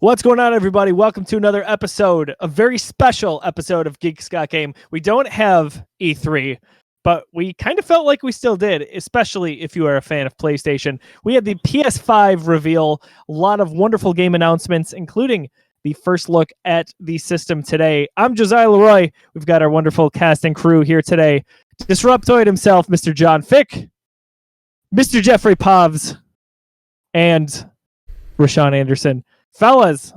What's going on, everybody? Welcome to another episode, a very special episode of Geeks Got Game. We don't have E3, but we kind of felt like we still did, especially if you are a fan of PlayStation. We had the PS5 reveal, a lot of wonderful game announcements, including the first look at the system today. I'm Josiah Leroy. We've got our wonderful cast and crew here today. Disruptoid himself, Mr. John Fick, Mr. Jeffrey Povs, and Rashawn Anderson. Fellas,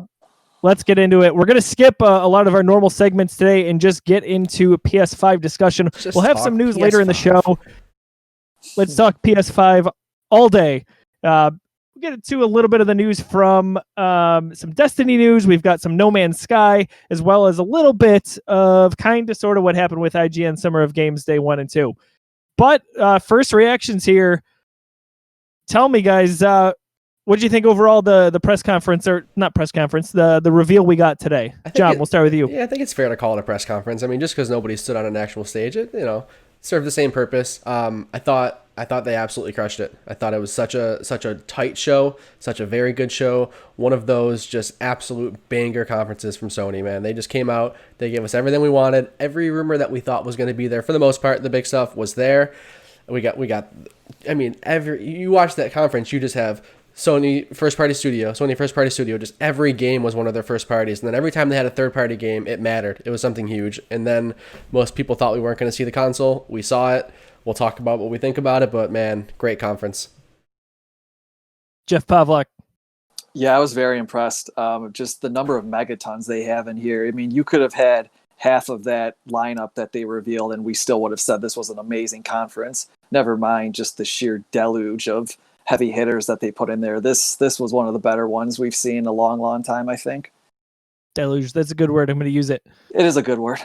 let's get into it. We're going to skip a lot of our normal segments today and just get into a PS5 discussion. We'll have some news later in the show. Let's talk PS5 all day. We'll get into a little bit of the news from some Destiny news. We've got some No Man's Sky, as well as a little bit of kind of sort of what happened with IGN Summer of Games Day 1 and 2. But first reactions here. Tell me, guys, what did you think overall the press conference, or not press conference, the reveal we got today? John, we'll start with you. Yeah, I think it's fair to call it a press conference. I mean, just because nobody stood on an actual stage, it served the same purpose. I thought they absolutely crushed it. I thought it was such a tight show, such a very good show. One of those just absolute banger conferences from Sony, man. They just came out, they gave us everything we wanted. Every rumor that we thought was going to be there, for the most part, the big stuff was there. We got. I mean, you watch that conference, you just have Sony first party studio, just every game was one of their first parties. And then every time they had a third party game, it mattered. It was something huge. And then most people thought we weren't going to see the console. We saw it. We'll talk about what we think about it, but man, great conference. Jeff Pavlak. Yeah, I was very impressed. Just the number of megatons they have in here. I mean, you could have had half of that lineup that they revealed and we still would have said this was an amazing conference. Never mind just the sheer deluge of heavy hitters that they put in there. This was one of the better ones we've seen in a long time, I think. Deluge, that's a good word. I'm going to use it. It is a good word.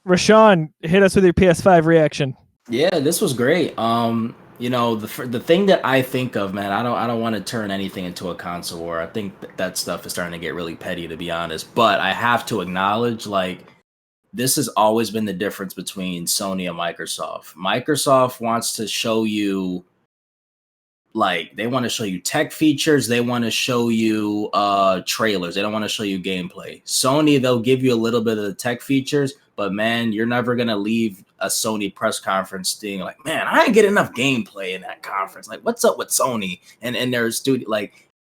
Rashawn, hit us with your PS5 reaction. Yeah, this was great. The thing that I think of, man, I don't want to turn anything into a console war. I think that stuff is starting to get really petty, to be honest. But I have to acknowledge, this has always been the difference between Sony and Microsoft. Microsoft wants to show you, they want to show you tech features. They want to show you trailers. They don't want to show you gameplay. Sony, they'll give you a little bit of the tech features, but man, you're never going to leave a Sony press conference being like, man, I didn't get enough gameplay in that conference. What's up with Sony and their studio?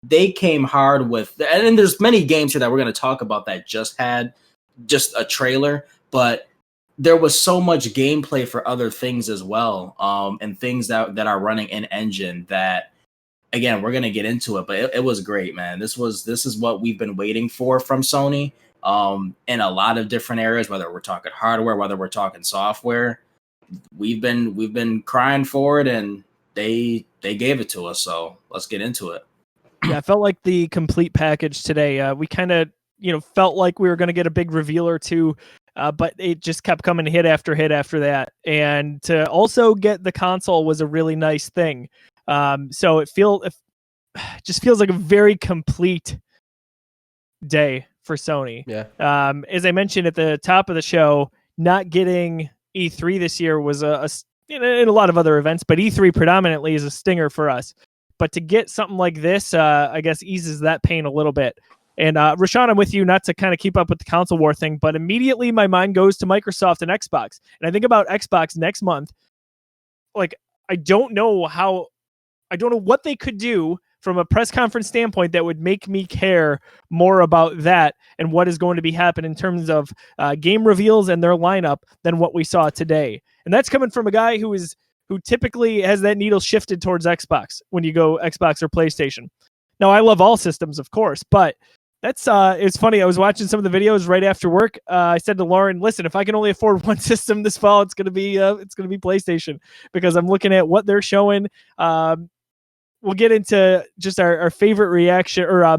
They came hard with, and there's many games here that we're going to talk about that just had just a trailer, but there was so much gameplay for other things as well, and things that are running in engine that, again, we're going to get into it, but it was great, man. This is what we've been waiting for from Sony, in a lot of different areas, whether we're talking hardware, whether we're talking software. We've been crying for it, and they gave it to us. So let's get into it. Yeah, I felt like the complete package today. We kind of, felt like we were going to get a big reveal or two, but it just kept coming hit after hit after that. And to also get the console was a really nice thing. So it just feels like a very complete day for Sony. Yeah. As I mentioned at the top of the show, not getting E3 this year was in a lot of other events, but E3 predominantly is a stinger for us. But to get something like this, I guess eases that pain a little bit. And Rashawn, I'm with you, not to kind of keep up with the console war thing, but immediately my mind goes to Microsoft and Xbox. And I think about Xbox next month. I don't know what they could do from a press conference standpoint that would make me care more about that and what is going to be happening in terms of game reveals and their lineup than what we saw today. And that's coming from a guy who typically has that needle shifted towards Xbox when you go Xbox or PlayStation. Now, I love all systems, of course, but that's it's funny. I was watching some of the videos right after work. I said to Lauren, "Listen, if I can only afford one system this fall, it's gonna be PlayStation, because I'm looking at what they're showing." We'll get into just our favorite reaction, or our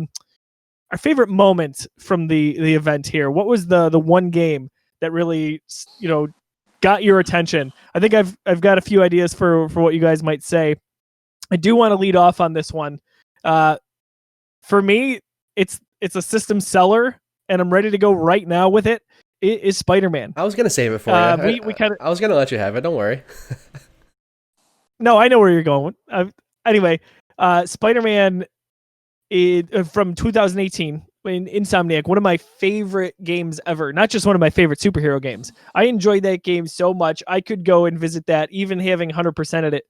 favorite moment from the event here. What was the one game that really got your attention? I think I've got a few ideas for what you guys might say. I do want to lead off on this one. For me, it's a system seller, and I'm ready to go right now with it. It is Spider-Man. I was gonna save it for you. I was gonna let you have it. Don't worry. No, I know where you're going. Anyway, Spider-Man from 2018. Insomniac, one of my favorite games ever, not just one of my favorite superhero games. I enjoyed that game so much. I could go and visit that, even having 100% of it.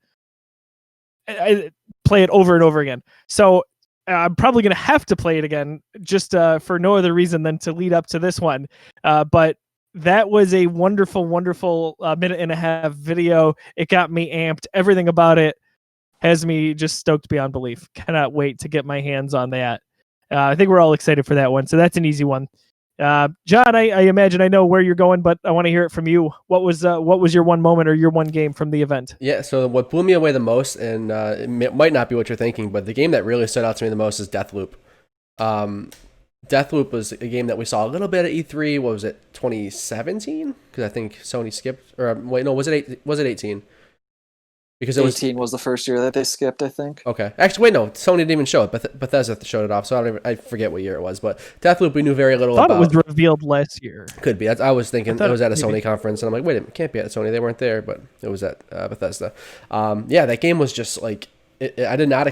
I play it over and over again. So I'm probably going to have to play it again, just for no other reason than to lead up to this one. But that was a wonderful, wonderful minute and a half video. It got me amped. Everything about it has me just stoked beyond belief. Cannot wait to get my hands on that. I think we're all excited for that one. So that's an easy one. John, I imagine I know where you're going, but I want to hear it from you. What was your one moment or your one game from the event? Yeah, so what blew me away the most, and it might not be what you're thinking, but the game that really stood out to me the most is Deathloop. Deathloop was a game that we saw a little bit at E3. What was it, 2017? Because I think Sony skipped. Or wait, no, was it 18? Because 18 was the first year that they skipped, I think. Okay. Actually, wait, no. Sony didn't even show it. Bethesda showed it off, so I forget what year it was. But Deathloop, we knew very little about. I thought it was revealed last year. Could be. I was thinking it was at a Sony conference, and I'm like, wait, it can't be at Sony. They weren't there, but it was at Bethesda. Yeah, that game was just like, I did not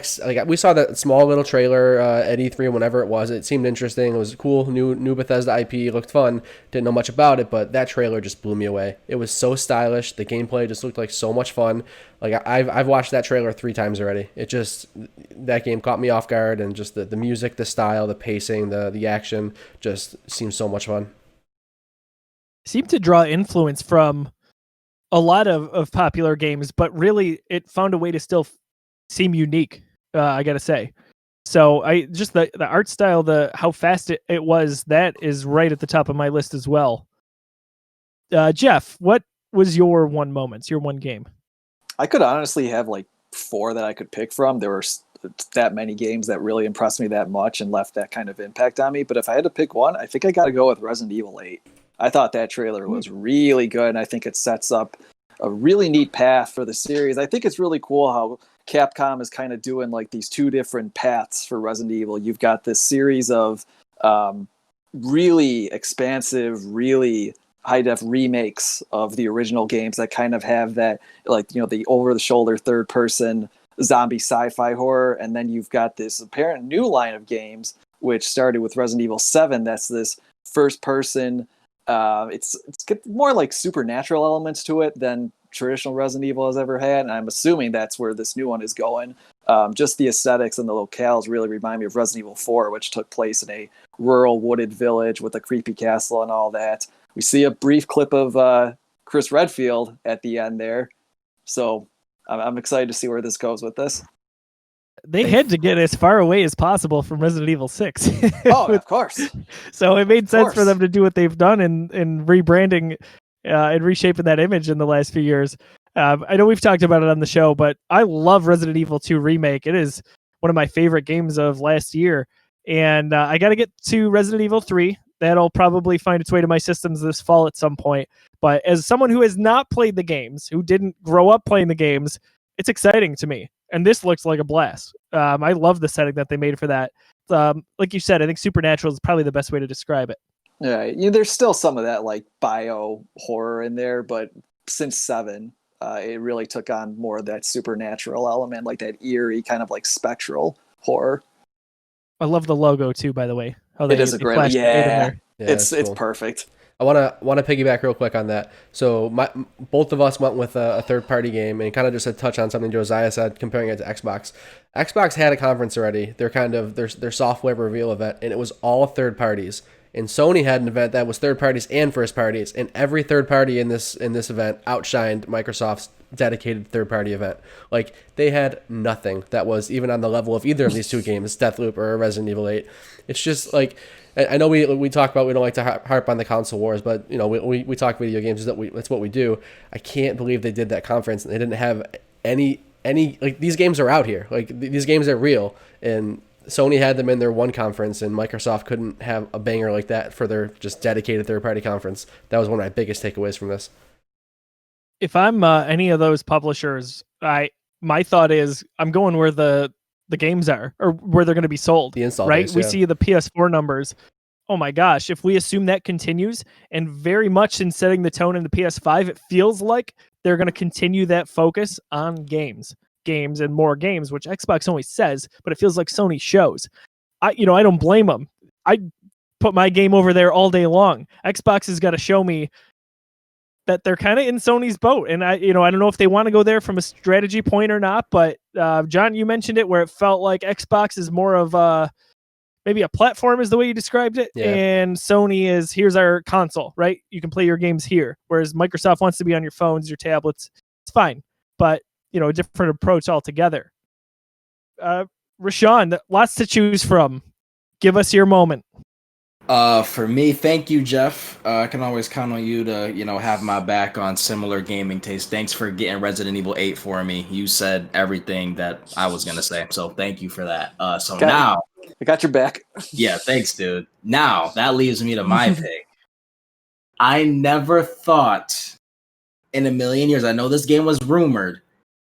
we saw that small little trailer at E3 whenever it was. It seemed interesting. It was cool. New Bethesda IP, looked fun. Didn't know much about it, but that trailer just blew me away. It was so stylish. The gameplay just looked like so much fun. Like I've watched that trailer 3 times already. That game caught me off guard, and just the music, the style, the pacing, the action just seems so much fun. Seemed to draw influence from a lot of popular games, but really it found a way to still seem unique, I gotta say. So I just the art style, how fast it was, that is right at the top of my list as well. Jeff, what was your one moment, your one game? I could honestly have like 4 that I could pick from. There were that many games that really impressed me that much and left that kind of impact on me. But if I had to pick one, I think I got to go with Resident Evil 8. I thought that trailer was really good, and I think it sets up a really neat path for the series. I think it's really cool how Capcom is kind of doing like these 2 different paths for Resident Evil. You've got this series of really expansive, really high-def remakes of the original games that kind of have that, like, the over-the-shoulder third-person zombie sci-fi horror. And then you've got this apparent new line of games, which started with Resident Evil 7. That's this first-person. It's got more like supernatural elements to it than traditional Resident Evil has ever had, and I'm assuming that's where this new one is going. Just the aesthetics and the locales really remind me of Resident Evil 4, which took place in a rural wooded village with a creepy castle and all that. We see a brief clip of Chris Redfield at the end there, so I'm excited to see where this goes with this. They had to get as far away as possible from Resident Evil 6. Oh, of course. So it made sense for them to do what they've done in rebranding and reshaping that image in the last few years. I know we've talked about it on the show, but I love Resident Evil 2 Remake. It is one of my favorite games of last year. And I got to get to Resident Evil 3. That'll probably find its way to my systems this fall at some point. But as someone who has not played the games, who didn't grow up playing the games, it's exciting to me. And this looks like a blast. I love the setting that they made for that. Like you said, I think supernatural is probably the best way to describe it. Yeah, there's still some of that like bio horror in there, but since 7, it really took on more of that supernatural element, like that eerie kind of like spectral horror. I love the logo too, by the way. How it is a great, yeah, it's cool. perfect. I want to piggyback real quick on that. So both of us went with a third-party game, and kind of just to touch on something Josiah said, comparing it to Xbox. Xbox had a conference already. Their software reveal event, and it was all third parties. And Sony had an event that was third parties and first parties, and every third party in this event outshined Microsoft's dedicated third party event. Like, they had nothing that was even on the level of either of these 2 games, Deathloop or Resident Evil 8. It's just like, I know we talk about, we don't like to harp on the console wars, but we talk video games, that's what we do. I can't believe they did that conference and they didn't have any like, these games are out here. Like, these games are real, and Sony had them in their one conference, and Microsoft couldn't have a banger like that for their just dedicated third-party conference. That was one of my biggest takeaways from this. If I'm any of those publishers, my thought is I'm going where the games are, or where they're going to be sold. The install right? base, We yeah. see the PS4 numbers. Oh my gosh! If we assume that continues, and very much in setting the tone in the PS5, it feels like they're going to continue that focus on games and more games, which Xbox only says, but it feels like Sony shows. I don't blame them. I'd put my game over there all day long. Xbox has got to show me that they're kind of in Sony's boat. And I don't know if they want to go there from a strategy point or not, but John, you mentioned it where it felt like Xbox is more of maybe a platform is the way you described it. Yeah. And Sony is, here's our console, right? You can play your games here. Whereas Microsoft wants to be on your phones, your tablets. It's fine, but a different approach altogether. Rashawn, lots to choose from. Give us your moment. For me, thank you, Jeff. I can always count on you to, have my back on similar gaming taste. Thanks for getting Resident Evil 8 for me. You said everything that I was gonna say, so thank you for that. Now I got your back. Yeah, thanks, dude. Now that leaves me to my pick. I never thought in a million years. I know this game was rumored.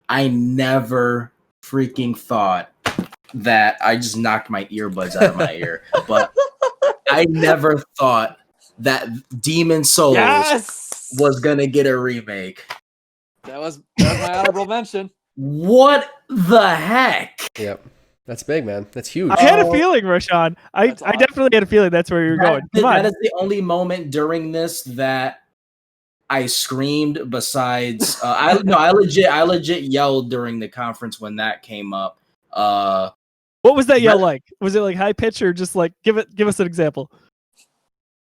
I never freaking thought that I just knocked my earbuds out of my ear, but I never thought that Demon Souls was gonna get a remake. That was my honorable mention. What the heck? Yep. That's big, man. That's huge. I had a feeling, Rashawn. I definitely had a feeling that's where you're going. Come on. That is the only moment during this that I screamed. Besides, I legit yelled during the conference when that came up. What was that yell like? Was it like high pitch or just like give us an example?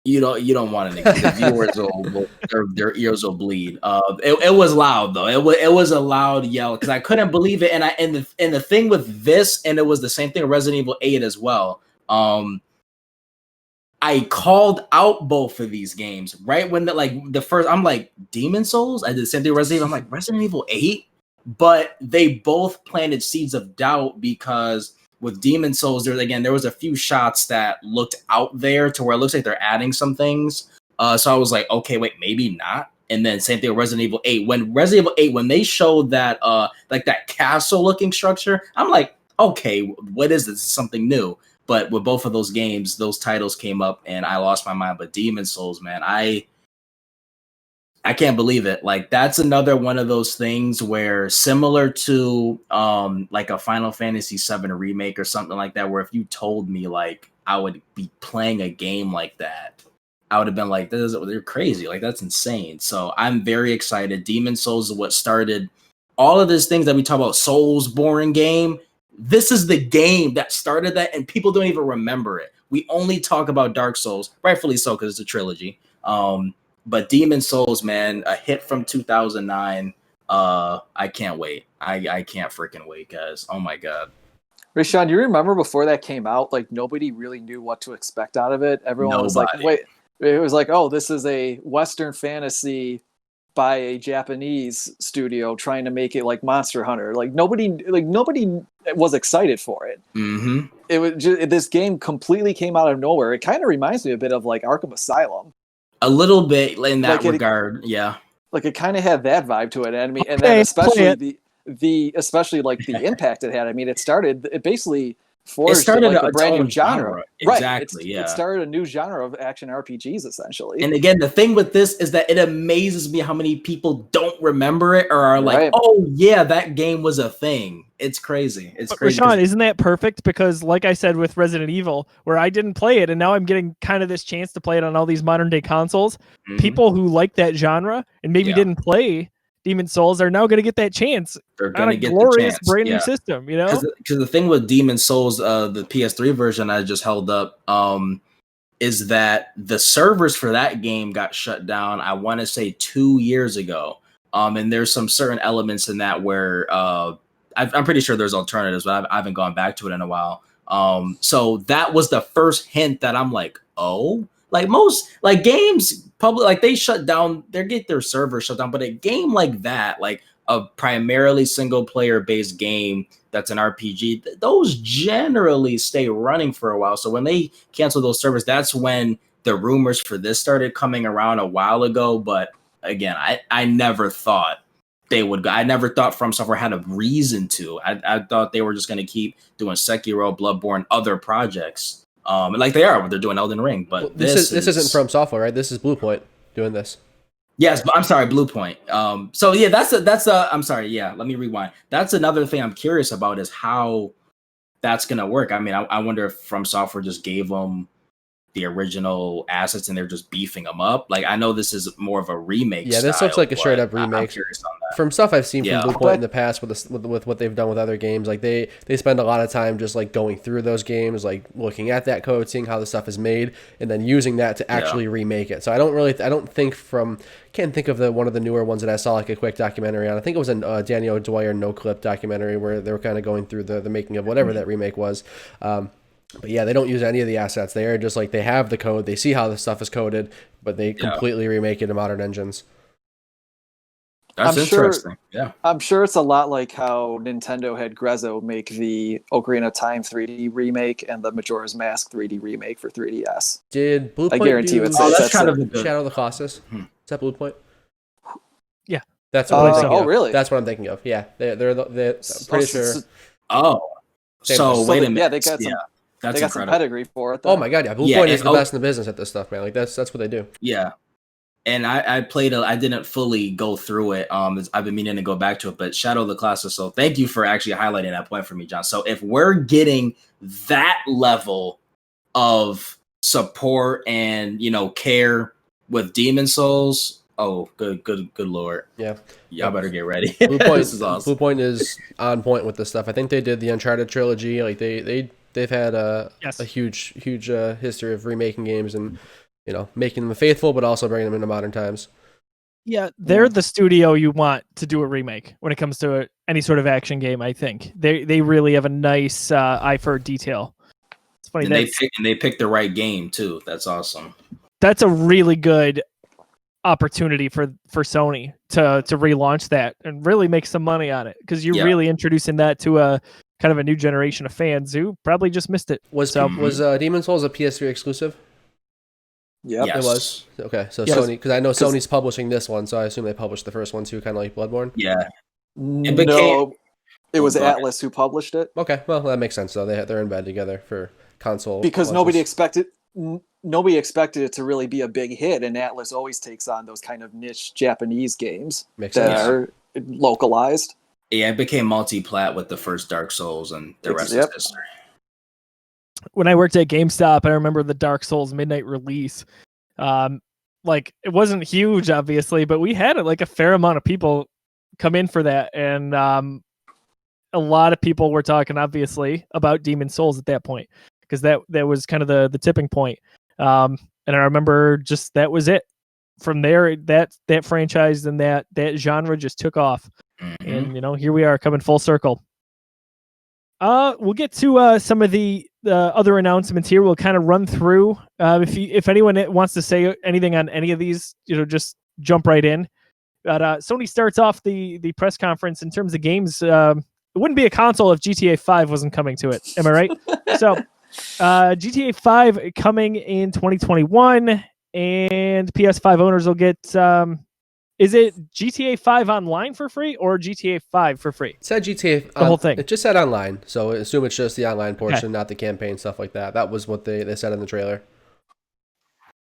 You don't want to. The viewers their ears will bleed. It was loud though. It was a loud yell because I couldn't believe it. And the thing with this, and it was the same thing with Resident Evil 8 as well. I called out both of these games right when the first. I'm like Demon Souls. I did the same thing with Resident Evil. I'm like Resident Evil 8, but they both planted seeds of doubt because with Demon Souls, there was a few shots that looked out there to where it looks like they're adding some things. So I was like, okay, wait, maybe not. And then same thing with Resident Evil 8. When Resident Evil 8, when they showed that that castle looking structure, I'm like, okay, what is this? Something new. But with both of those games, those titles came up and I lost my mind. But Demon Souls, man, I can't believe it. Like that's another one of those things where similar to like a Final Fantasy VII remake or something like that, where if you told me like I would be playing a game like that, I would have been like, they're crazy. Like that's insane. So I'm very excited. Demon Souls is what started all of these things that we talk about. Souls, boring game. This is the game that started that, and people don't even remember it. We only talk about Dark Souls, rightfully so, because it's a trilogy. But Demon Souls, man, a hit from 2009. I can't wait. I can't freaking wait, guys. Oh my god. Rashawn, do you remember before that came out, like nobody really knew what to expect out of it? Everyone was like, wait, it was like, oh, this is a Western fantasy by a Japanese studio trying to make it like Monster Hunter. Like nobody was excited for it. Mm-hmm. It was just, this game completely came out of nowhere. It kind of reminds me a bit of like Arkham Asylum. A little bit in that regard, yeah. Like it kind of had that vibe to it, and I mean, and then especially especially like the impact it had. I mean, it basically forged like a brand new genre. Exactly, right. It started a new genre of action RPGs essentially. And again, the thing with this is that it amazes me how many people don't remember it or are like, oh yeah, that game was a thing. It's crazy. It's crazy. Rashawn, isn't that perfect? Because like I said with Resident Evil, where I didn't play it and now I'm getting kind of this chance to play it on all these modern day consoles. Mm-hmm. People who like that genre and maybe didn't play Demon Souls are now going to get that chance. They're going to get glorious the chance. brand new system, you know? Because the thing with Demon Souls, the PS3 version I just held up, is that the servers for that game got shut down, I want to say 2 years ago. And there's some certain elements in that where I'm pretty sure there's alternatives, but I haven't gone back to it in a while. So that was the first hint that I'm like, oh, like most like games public, like they shut down, they get their servers shut down, but a game like that, like a primarily single player based game that's an RPG, those generally stay running for a while. So when they cancel those servers, that's when the rumors for this started coming around a while ago. But again, I never thought they would go. I never thought From Software had a reason to. I thought they were just going to keep doing Sekiro, Bloodborne, other projects. Like they are, they're doing Elden Ring, but well, this isn't From Software, right? This is Bluepoint doing this. Yes, but I'm sorry, Bluepoint. So yeah, I'm sorry. Yeah, let me rewind. That's another thing I'm curious about is how that's gonna work. I mean, I wonder if From Software just gave them the original assets and they're just beefing them up. Like, I know this is more of a remake. Yeah, this looks like a straight up remake. I'm curious on that. From stuff I've seen from Blue Point in the past with what they've done with other games, like they spend a lot of time just like going through those games, like looking at that code, seeing how the stuff is made, and then using that to actually remake it. So can't think of one of the newer ones that I saw like a quick documentary on. I think it was a Daniel Dwyer no clip documentary where they were kind of going through the making of whatever that remake was. But yeah, they don't use any of the assets. They are just like, they have the code, they see how the stuff is coded, but they completely remake it in modern engines. That's interesting. Yeah. I'm sure it's a lot like how Nintendo had Grezzo make the Ocarina of Time 3D remake and the Majora's Mask 3D remake for 3DS. Did Blue Point guarantee you it's that's kind of Shadow of the Colossus? Is that Blue Point? Yeah. That's what I'm thinking of. Really? That's what I'm thinking of. Yeah. They're pretty sure. So wait a minute. Yeah, they got some. That's they got incredible. some pedigree for it, though. Oh my god, yeah. Blue Point is the best in the business at this stuff, man. Like that's what they do. Yeah. And I didn't fully go through it. I've been meaning to go back to it, but Shadow of the Colossus. So thank you for actually highlighting that point for me, John. So if we're getting that level of support and, care with Demon Souls, oh, good Lord. Yeah. Y'all better get ready. Blue Point, this is awesome. Blue Point is on point with this stuff. I think they did the Uncharted trilogy. Like they've had a huge history of remaking games and making them faithful, but also bringing them into modern times. Yeah, they're the studio you want to do a remake when it comes to any sort of action game. I think they really have a nice eye for detail. It's funny, and they picked the right game too. That's awesome. That's a really good opportunity for Sony to relaunch that and really make some money on it, because you're really introducing that to a kind of a new generation of fans who probably just missed it. Was Demon's Souls a PS3 exclusive? Yeah, yes. It was. Okay, so Sony, because I know Sony's publishing this one, so I assume they published the first one too, kind of like Bloodborne. Yeah. It was Atlas who published it. Okay, well that makes sense. So they're in bed together for console because launches. nobody expected it to really be a big hit, and Atlas always takes on those kind of niche Japanese games are localized. Yeah, it became multi-plat with the first Dark Souls, and the rest is history. When I worked at GameStop, I remember the Dark Souls midnight release. Like, it wasn't huge, obviously, but we had like a fair amount of people come in for that, and a lot of people were talking, obviously, about Demon's Souls at that point, because that was kind of the tipping point. And I remember just that was it. From there, that franchise and that genre just took off, and here we are coming full circle. We'll get to some of the other announcements here. We'll kind of run through. If anyone wants to say anything on any of these, just jump right in. But Sony starts off the press conference in terms of games. It wouldn't be a console if GTA 5 wasn't coming to it. Am I right? So GTA 5 coming in 2021, and PS5 owners will get. Is it GTA 5 online for free or GTA 5 for free? It said GTA. The whole thing. It just said online, so I assume it's just the online portion, not the campaign stuff like that. That was what they said in the trailer.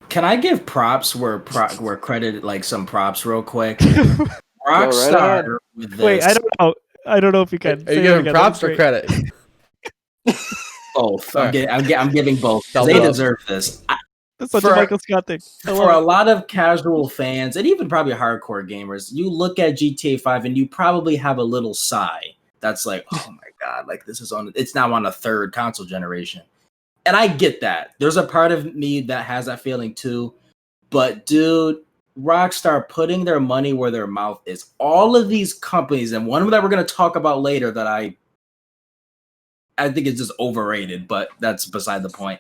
Can I give props where credit, like some props real quick? Rockstar with this. Wait, I don't know. I don't know if you can. Are you giving props or credit? Both. I'm giving both. They deserve this. That's such a Michael Scott thing. For a lot of casual fans and even probably hardcore gamers, you look at GTA 5 and you probably have a little sigh. That's like, oh my god, like it's now on a third console generation. And I get that. There's a part of me that has that feeling too. But dude, Rockstar putting their money where their mouth is. All of these companies, and one of them that we're going to talk about later that I think is just overrated, but that's beside the point.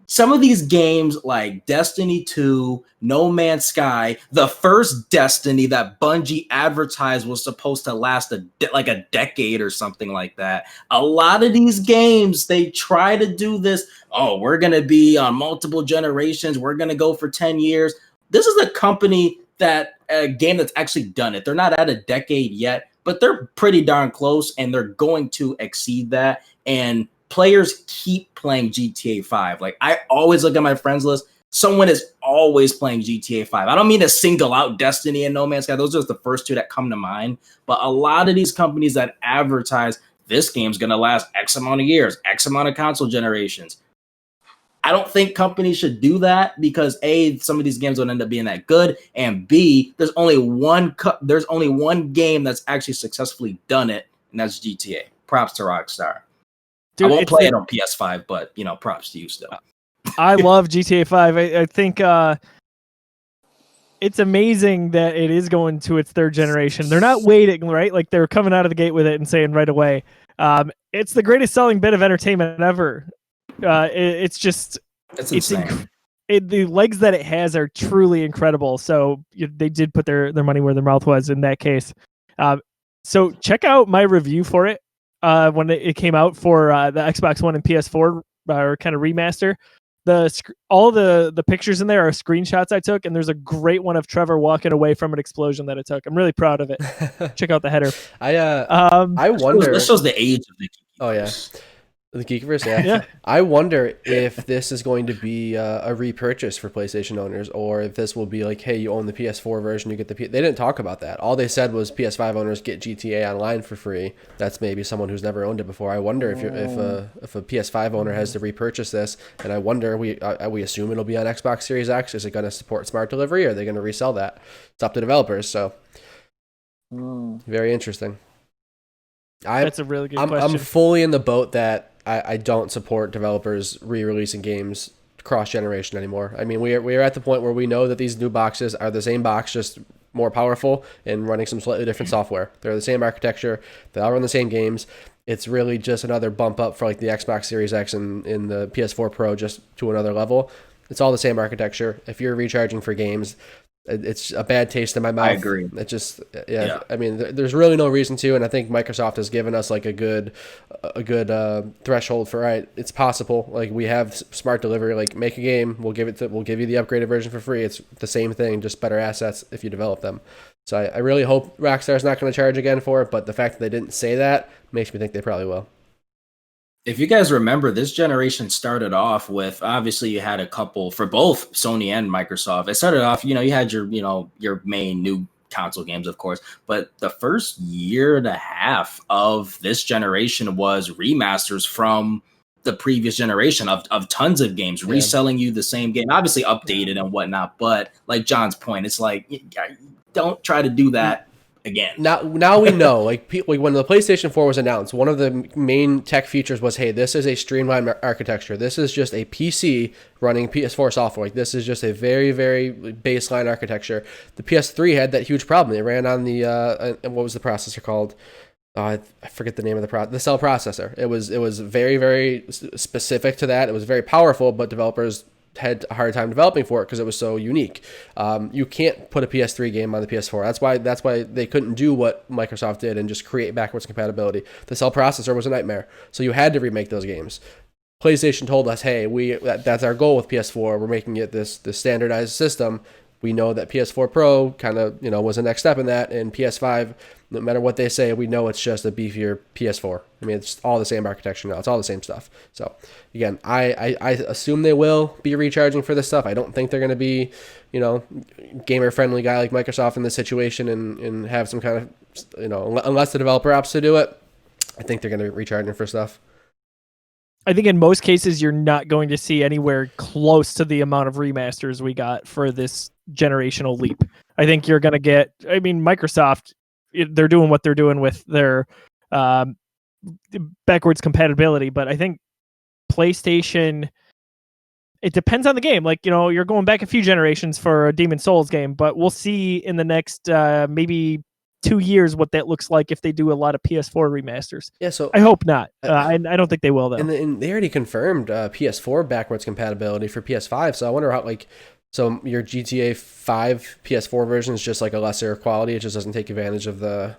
Some of these games like Destiny 2, No Man's Sky, the first Destiny that Bungie advertised was supposed to last like a decade or something like that. A lot of these games, they try to do this. Oh, we're going to be on multiple generations. We're going to go for 10 years. This is a company a game that's actually done it. They're not at a decade yet, but they're pretty darn close, and they're going to exceed that. And players keep playing GTA 5. Like, I always look at my friends list. Someone is always playing GTA 5. I don't mean to single out Destiny and No Man's Sky. Those are the first two that come to mind. But a lot of these companies that advertise this game's going to last X amount of years, X amount of console generations. I don't think companies should do that because A, some of these games don't end up being that good, and B, there's only one game that's actually successfully done it, and that's GTA. Props to Rockstar. Dude, I won't play it on PS5, but props to you still. I love GTA 5. I think it's amazing that it is going to its third generation. They're not waiting, right? Like they're coming out of the gate with it and saying right away, it's the greatest selling bit of entertainment ever. It's insane. The legs that it has are truly incredible. So they did put their money where their mouth was in that case. So check out my review for it when it came out for the Xbox One and PS4 kind of remaster. All the pictures in there are screenshots I took, and there's a great one of Trevor walking away from an explosion that I took. I'm really proud of it. Check out the header. I wonder. This shows the age of the Geekiverse. Oh yeah, the Geekiverse. Yeah. I wonder if this is going to be a repurchase for PlayStation owners, or if this will be like, hey, you own the PS4 version, you get the. They didn't talk about that. All they said was PS5 owners get GTA Online for free. That's maybe someone who's never owned it before. I wonder if a PS5 owner has to repurchase this, and I wonder we assume it'll be on Xbox Series X. Is it going to support smart delivery, or are they going to resell that? It's up to developers. So very interesting. That's a really good question. I'm fully in the boat that I don't support developers re-releasing games cross-generation anymore. I mean, we are at the point where we know that these new boxes are the same box, just more powerful and running some slightly different software. They're the same architecture. They all run the same games. It's really just another bump up for like the Xbox Series X and the PS4 Pro just to another level. It's all the same architecture. If you're recharging for games, it's a bad taste in my mouth. I agree. It just, yeah. I mean, there's really no reason to, and I think Microsoft has given us like a good threshold for, right, it's possible. Like we have smart delivery. Like make a game, we'll give you the upgraded version for free. It's the same thing, just better assets if you develop them. So I really hope Rockstar's not going to charge again for it. But the fact that they didn't say that makes me think they probably will. If you guys remember, this generation started off with, obviously you had a couple for both Sony and Microsoft. It started off, you had your main new console games, of course, but the first year and a half of this generation was remasters from the previous generation of tons of games, reselling you the same game, obviously updated and whatnot. But like John's point, it's like, don't try to do that again. Now we know, like when the PlayStation 4 was announced, one of the main tech features was, hey, this is a streamlined architecture. This is just a PC running PS4 software. Like this is just a very, very baseline architecture. The PS3 had that huge problem. It ran on the what was the processor called? I forget the name of the cell processor. It was very, very specific to that. It was very powerful, but developers had a hard time developing for it because it was so unique. You can't put a PS3 game on the PS4. That's why they couldn't do what Microsoft did and just create backwards compatibility. The cell processor was a nightmare, so you had to remake those games. PlayStation told us, hey, that's our goal with PS4. We're making it this standardized system. We know that PS4 Pro kind of was the next step in that, and PS5, no matter what they say, we know it's just a beefier PS4. I mean, it's all the same architecture now. It's all the same stuff. So again, I assume they will be recharging for this stuff. I don't think they're going to be, gamer friendly guy like Microsoft in this situation and have some kind of, unless the developer opts to do it. I think they're going to be recharging for stuff. I think in most cases, you're not going to see anywhere close to the amount of remasters we got for this generational leap. I think you're going to get, Microsoft, they're doing what they're doing with their backwards compatibility, but I think PlayStation, it depends on the game. Like, you're going back a few generations for a Demon's Souls game, but we'll see in the next maybe 2 years what that looks like if they do a lot of PS4 remasters. Yeah, so I hope not. I don't think they will though. And they already confirmed PS4 backwards compatibility for PS5. So I wonder how so your GTA 5 PS4 version is just like a lesser quality. It just doesn't take advantage of the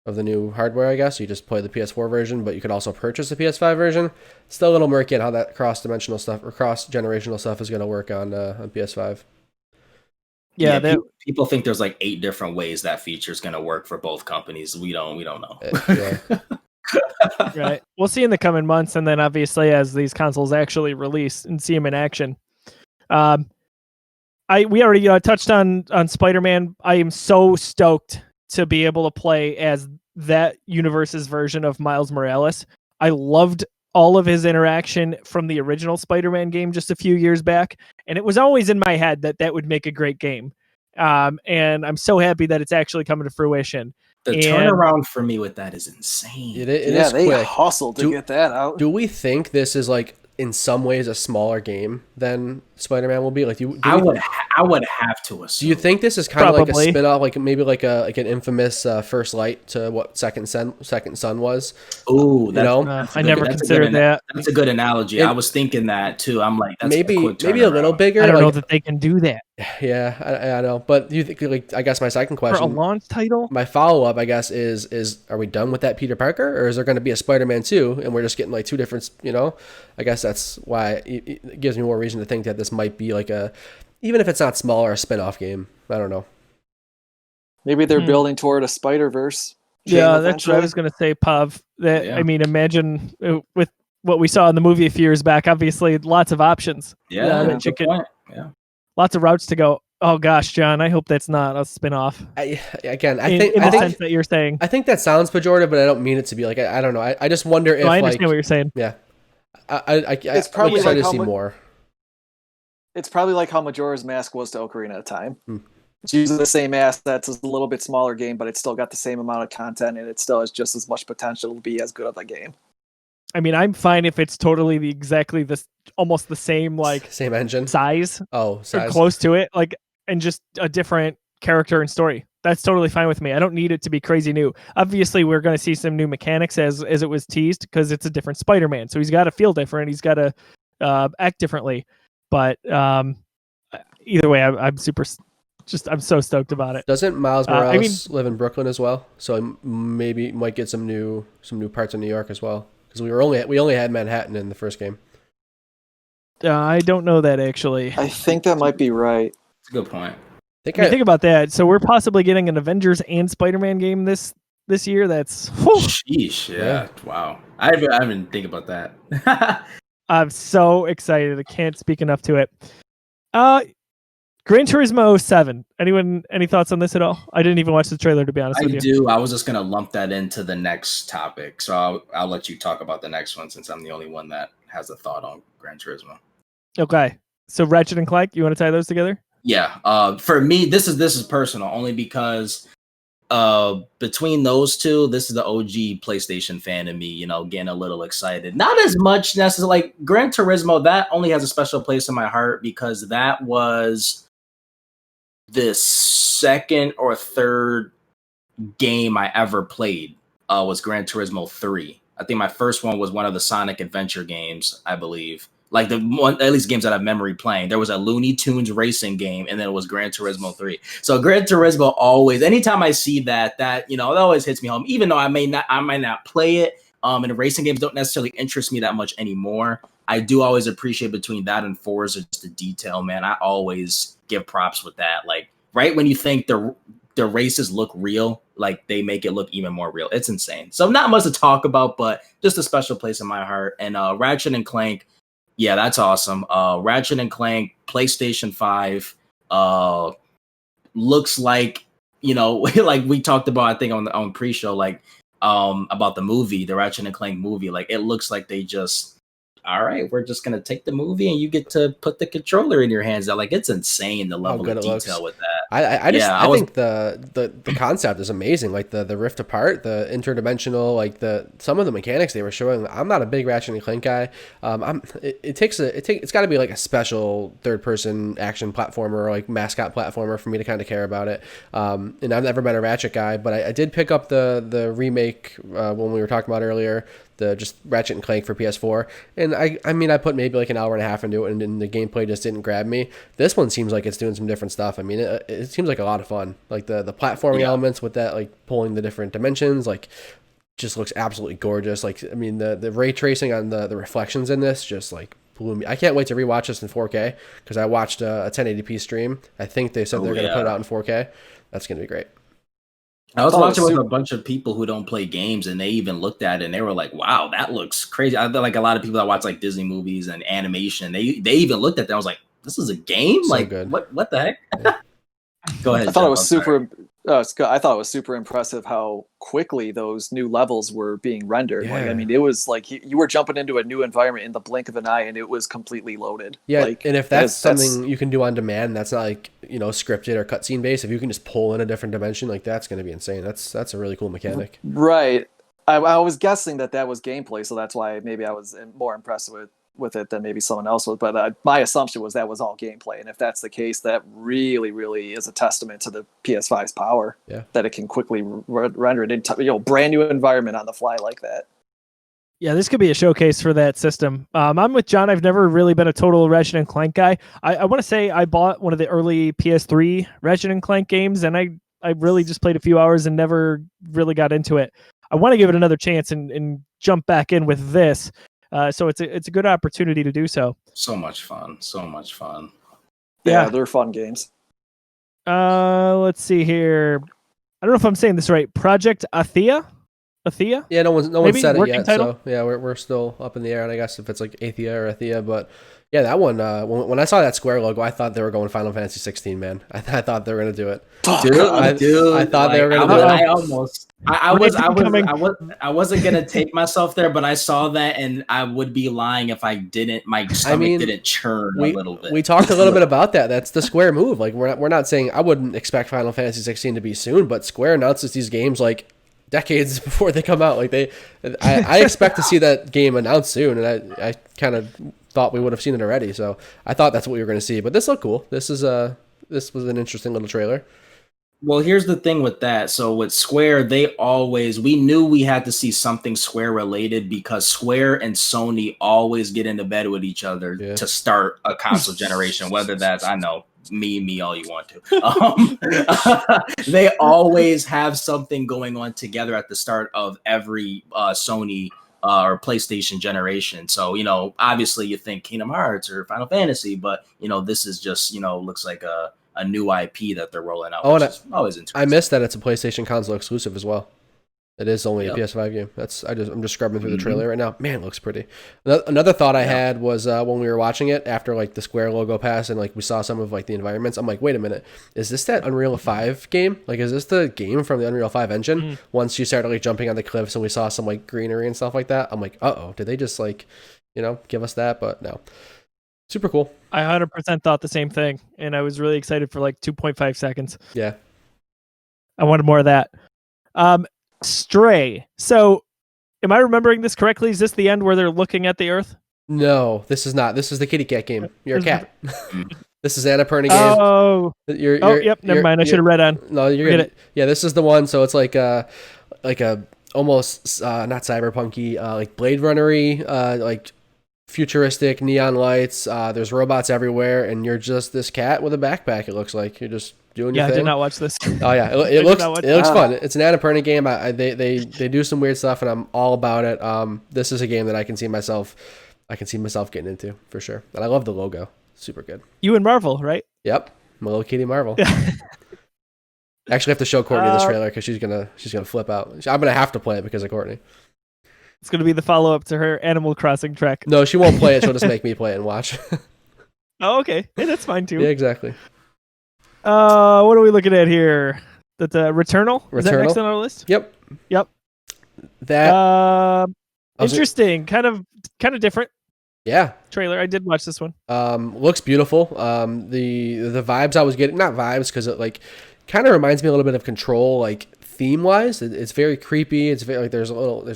new hardware, I guess. You just play the PS4 version, but you could also purchase the PS5 version. Still a little murky on how that cross-dimensional stuff or cross-generational stuff is going to work on PS5. Yeah, people think there's like 8 different ways that feature is going to work for both companies. We don't know. Right. We'll see in the coming months, and then obviously as these consoles actually release and see them in action. We already touched on Spider-Man. I am so stoked to be able to play as that universe's version of Miles Morales. I loved all of his interaction from the original Spider-Man game just a few years back, and it was always in my head that would make a great game. And I'm so happy that it's actually coming to fruition. The turnaround for me with that is insane. It is they quick. hustled to get that out. Do we think this is like in some ways a smaller game than Spider-Man will be? Like, I would have to assume. Do you think this is kind of like a Probably. spin-off, like maybe like an infamous First Light to what Second Son was? Ooh, I never considered that. That's a good analogy. I was thinking that too. I'm like, that's maybe a quick a little bigger. I don't know that they can do that Yeah, I know. But do you think, like, I guess my second for question, a launch title. my follow-up, I guess, is are we done with that Peter Parker, or is there going to be a Spider-Man 2 and we're just getting like two different, I guess that's why it gives me more reason to think that this might be like even if it's not smaller, a spin-off game. I don't know. Maybe they're building toward a Spider-Verse. Yeah, that's what I was going to say, Pav. I mean, imagine with what we saw in the movie a few years back, obviously lots of options. Yeah, Lots of routes to go. Oh gosh, John, I hope that's not a spin-off. I think sense that you're saying. I think that sounds pejorative, but I don't mean it to be. Like, I don't know. I just wonder if I understand what you're saying. Yeah. It's probably excited like to see more. It's probably like how Majora's Mask was to Ocarina of Time. It's using the same assets, it's a little bit smaller game, but it's still got the same amount of content, and it still has just as much potential to be as good of a game. I mean, I'm fine if it's totally almost the same same engine size. Or close to it, and just a different character and story. That's totally fine with me. I don't need it to be crazy new. Obviously, we're going to see some new mechanics as it was teased, because it's a different Spider-Man, so he's got to feel different. He's got to act differently. But either way, I'm so stoked about it. Doesn't Miles Morales live in Brooklyn as well? So maybe might get some new parts of New York as well, because we only had Manhattan in the first game. I don't know that, actually. I think that might be right. That's a good point. Think about that. So we're possibly getting an Avengers and Spider-Man game this year. That's sheesh. Yeah. Wow. I didn't think about that. I'm so excited. I can't speak enough to it. Gran Turismo 7. Any thoughts on this at all? I didn't even watch the trailer, to be honest with you. I do. I was just gonna lump that into the next topic, so I'll let you talk about the next one, since I'm the only one that has a thought on Gran Turismo. Okay. So Ratchet and Clank, you want to tie those together? Yeah. For me, this is personal, only because between those two, this is the OG PlayStation fan in me, getting a little excited. Not as much necessarily like Gran Turismo. That only has a special place in my heart because that was the second or third game I ever played. Was Gran Turismo 3. I think my first one was one of the Sonic Adventure games, I believe. Like the one, at least games that I have memory playing. There was a Looney Tunes racing game, and then it was Gran Turismo 3. So Gran Turismo always, anytime I see that it always hits me home. Even though I might not play it, and the racing games don't necessarily interest me that much anymore. I do always appreciate between that and Forza just the detail, man. I always give props with that. Like right when you think the races look real, like they make it look even more real. It's insane. So not much to talk about, but just a special place in my heart. And Ratchet and Clank. Yeah, that's awesome. Ratchet and Clank, PlayStation 5, looks like, like we talked about, I think on pre-show, like about the movie, the Ratchet and Clank movie. Like it looks like they just, all right, we're just gonna take the movie and you get to put the controller in your hands. Like it's insane the level of detail with that. I think the concept is amazing. Like the rift apart, the interdimensional, like some of the mechanics they were showing. I'm not a big Ratchet and Clank guy. It's got to be like a special third person action platformer or like mascot platformer for me to kind of care about it. And I've never been a Ratchet guy, but I did pick up the remake when we were talking about earlier. The just Ratchet and Clank for PS4, and I put maybe like an hour and a half into it, and the gameplay just didn't grab me. This one seems like it's doing some different stuff. I mean, it seems like a lot of fun. Like the platforming elements with that, like pulling the different dimensions, like just looks absolutely gorgeous. Like I mean, the ray tracing on the reflections in this just like blew me. I can't wait to rewatch this in 4K because I watched a 1080p stream. I think they said they're going to put it out in 4K. That's going to be great. I was watching with a bunch of people who don't play games, and they even looked at it and they were like, "Wow, that looks crazy." I feel like a lot of people that watch like Disney movies and animation, they even looked at that. I was like, "This is a game? So like, good. What the heck?" Yeah. Go ahead. I thought it was super It's good. I thought it was super impressive how quickly those new levels were being rendered. Yeah. Like, I mean, it was like you were jumping into a new environment in the blink of an eye, and it was completely loaded. Yeah, like, and if that's something you can do on demand, that's not like, you know, scripted or cutscene based. If you can just pull in a different dimension, like that's going to be insane. That's a really cool mechanic. Right. I was guessing that was gameplay, so that's why maybe I was more impressed with it than maybe someone else was. But my assumption was that was all gameplay, and if that's the case, that really, really is a testament to the PS5's power. Yeah, that it can quickly render it into brand new environment on the fly like that. Yeah, this could be a showcase for that system. I'm with John. I've never really been a total Ratchet and Clank guy. I want to say I bought one of the early PS3 Ratchet and Clank games, and I really just played a few hours and never really got into it. I want to give it another chance and jump back in with this. So it's a good opportunity to do so. So much fun. So much fun. Yeah, they're fun games. Let's see here. I don't know if I'm saying this right. Project Athea? Yeah, no one said it yet. Title? So yeah, we're still up in the air, and I guess if it's like Athea or Athea, but yeah, that one. When I saw that Square logo, I thought they were going Final Fantasy 16. Man, I thought they were gonna do it. Dude, I thought they were gonna do it. I wasn't gonna take myself there, but I saw that, and I would be lying if I didn't. My stomach didn't churn a little bit. We talked a little bit about that. That's the Square move. Like we're not saying I wouldn't expect Final Fantasy 16 to be soon, but Square announces these games like decades before they come out. Like I expect to see that game announced soon, and I kind of thought we would have seen it already. So I thought that's what we were going to see. But this looked cool. This was an interesting little trailer. Well, here's the thing with that. So with Square, we knew we had to see something Square related because Square and Sony always get into bed with each other to start a console generation, whether that's, I know, me all you want to. They always have something going on together at the start of every Sony or PlayStation generation. So, obviously you think Kingdom Hearts or Final Fantasy, but, this is just, looks like a new IP that they're rolling out. Which is always interesting. I missed that it's a PlayStation console exclusive as well. It is only a PS5 game. I'm just scrubbing through the trailer right now. Man, it looks pretty. Another thought I had was when we were watching it after like the Square logo passed and like we saw some of like the environments. I'm like, wait a minute, is this that Unreal 5 game? Like, is this the game from the Unreal 5 engine? Mm-hmm. Once you started like jumping on the cliffs and we saw some like greenery and stuff like that, I'm like, did they just like, give us that? But no. Super cool. I 100% thought the same thing, and I was really excited for like 2.5 seconds. Yeah. I wanted more of that. Stray. So, am I remembering this correctly? Is this the end where they're looking at the Earth? No, this is not. This is the kitty cat game. You're a cat. This is Annapurna game. Oh. Yep. Never mind. I should have read on. No, you're good. Yeah, this is the one. So it's like a almost not cyberpunky, like Blade Runner-y, like futuristic neon lights. There's robots everywhere, and you're just this cat with a backpack. It looks like you're just doing your thing. I did not watch this. Oh yeah, it looks fun. It's an Annapurna game. They do some weird stuff, and I'm all about it. This is a game that I can see myself getting into for sure. And I love the logo. Super good. You and Marvel, right? Yep, my little kitty Marvel. I actually have to show Courtney this trailer because she's gonna flip out. I'm gonna have to play it because of Courtney. It's going to be the follow-up to her Animal Crossing track. No, she won't play it. She'll just make me play it and watch. Oh, okay. Hey, that's fine, too. Yeah, exactly. What are we looking at here? That's Returnal? Is that next on our list? Yep. That interesting. Kind of different. Yeah. Trailer. I did watch this one. Looks beautiful. The vibes I was getting, not vibes, because it like kind of reminds me a little bit of Control, like theme wise. It's very creepy. It's very like there's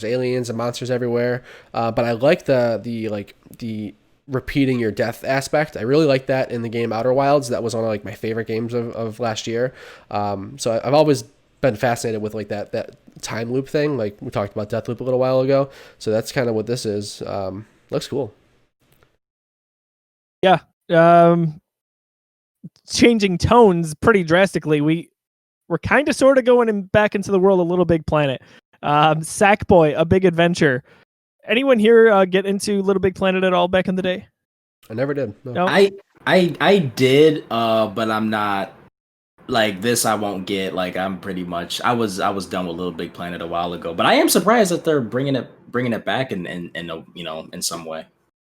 aliens and monsters everywhere. But I like the repeating your death aspect. I really like that in the game Outer Wilds. That was one of like my favorite games of last year. So I've always been fascinated with like that time loop thing. Like we talked about Deathloop a little while ago. So that's kind of what this is. Looks cool. Yeah. Changing tones pretty drastically. We're kind of sort of going back into the world of Little Big Planet. Sackboy, A Big Adventure. Anyone here get into Little Big Planet at all back in the day? I never did. No? I did, but I'm not like this. I won't get like I'm pretty much. I was done with Little Big Planet a while ago, but I am surprised that they're bringing it back in some way.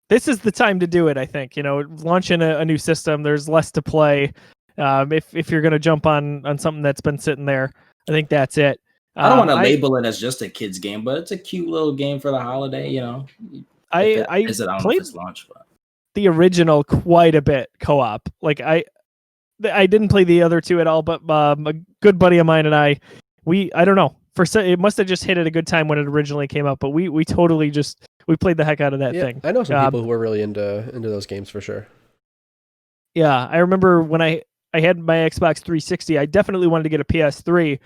This is the time to do it, I think. Launching a new system, there's less to play. If you're gonna jump on something that's been sitting there, I think that's it. I don't want to label it as just a kid's game, but it's a cute little game for the holiday. You know, I don't know if played it's launched, but the original quite a bit co-op. Like I didn't play the other two at all, but a good buddy of mine and I don't know, it must have just hit at a good time when it originally came out, but we totally we played the heck out of that thing. I know some people who were really into those games for sure. Yeah, I remember when I had my Xbox 360, I definitely wanted to get a PS3.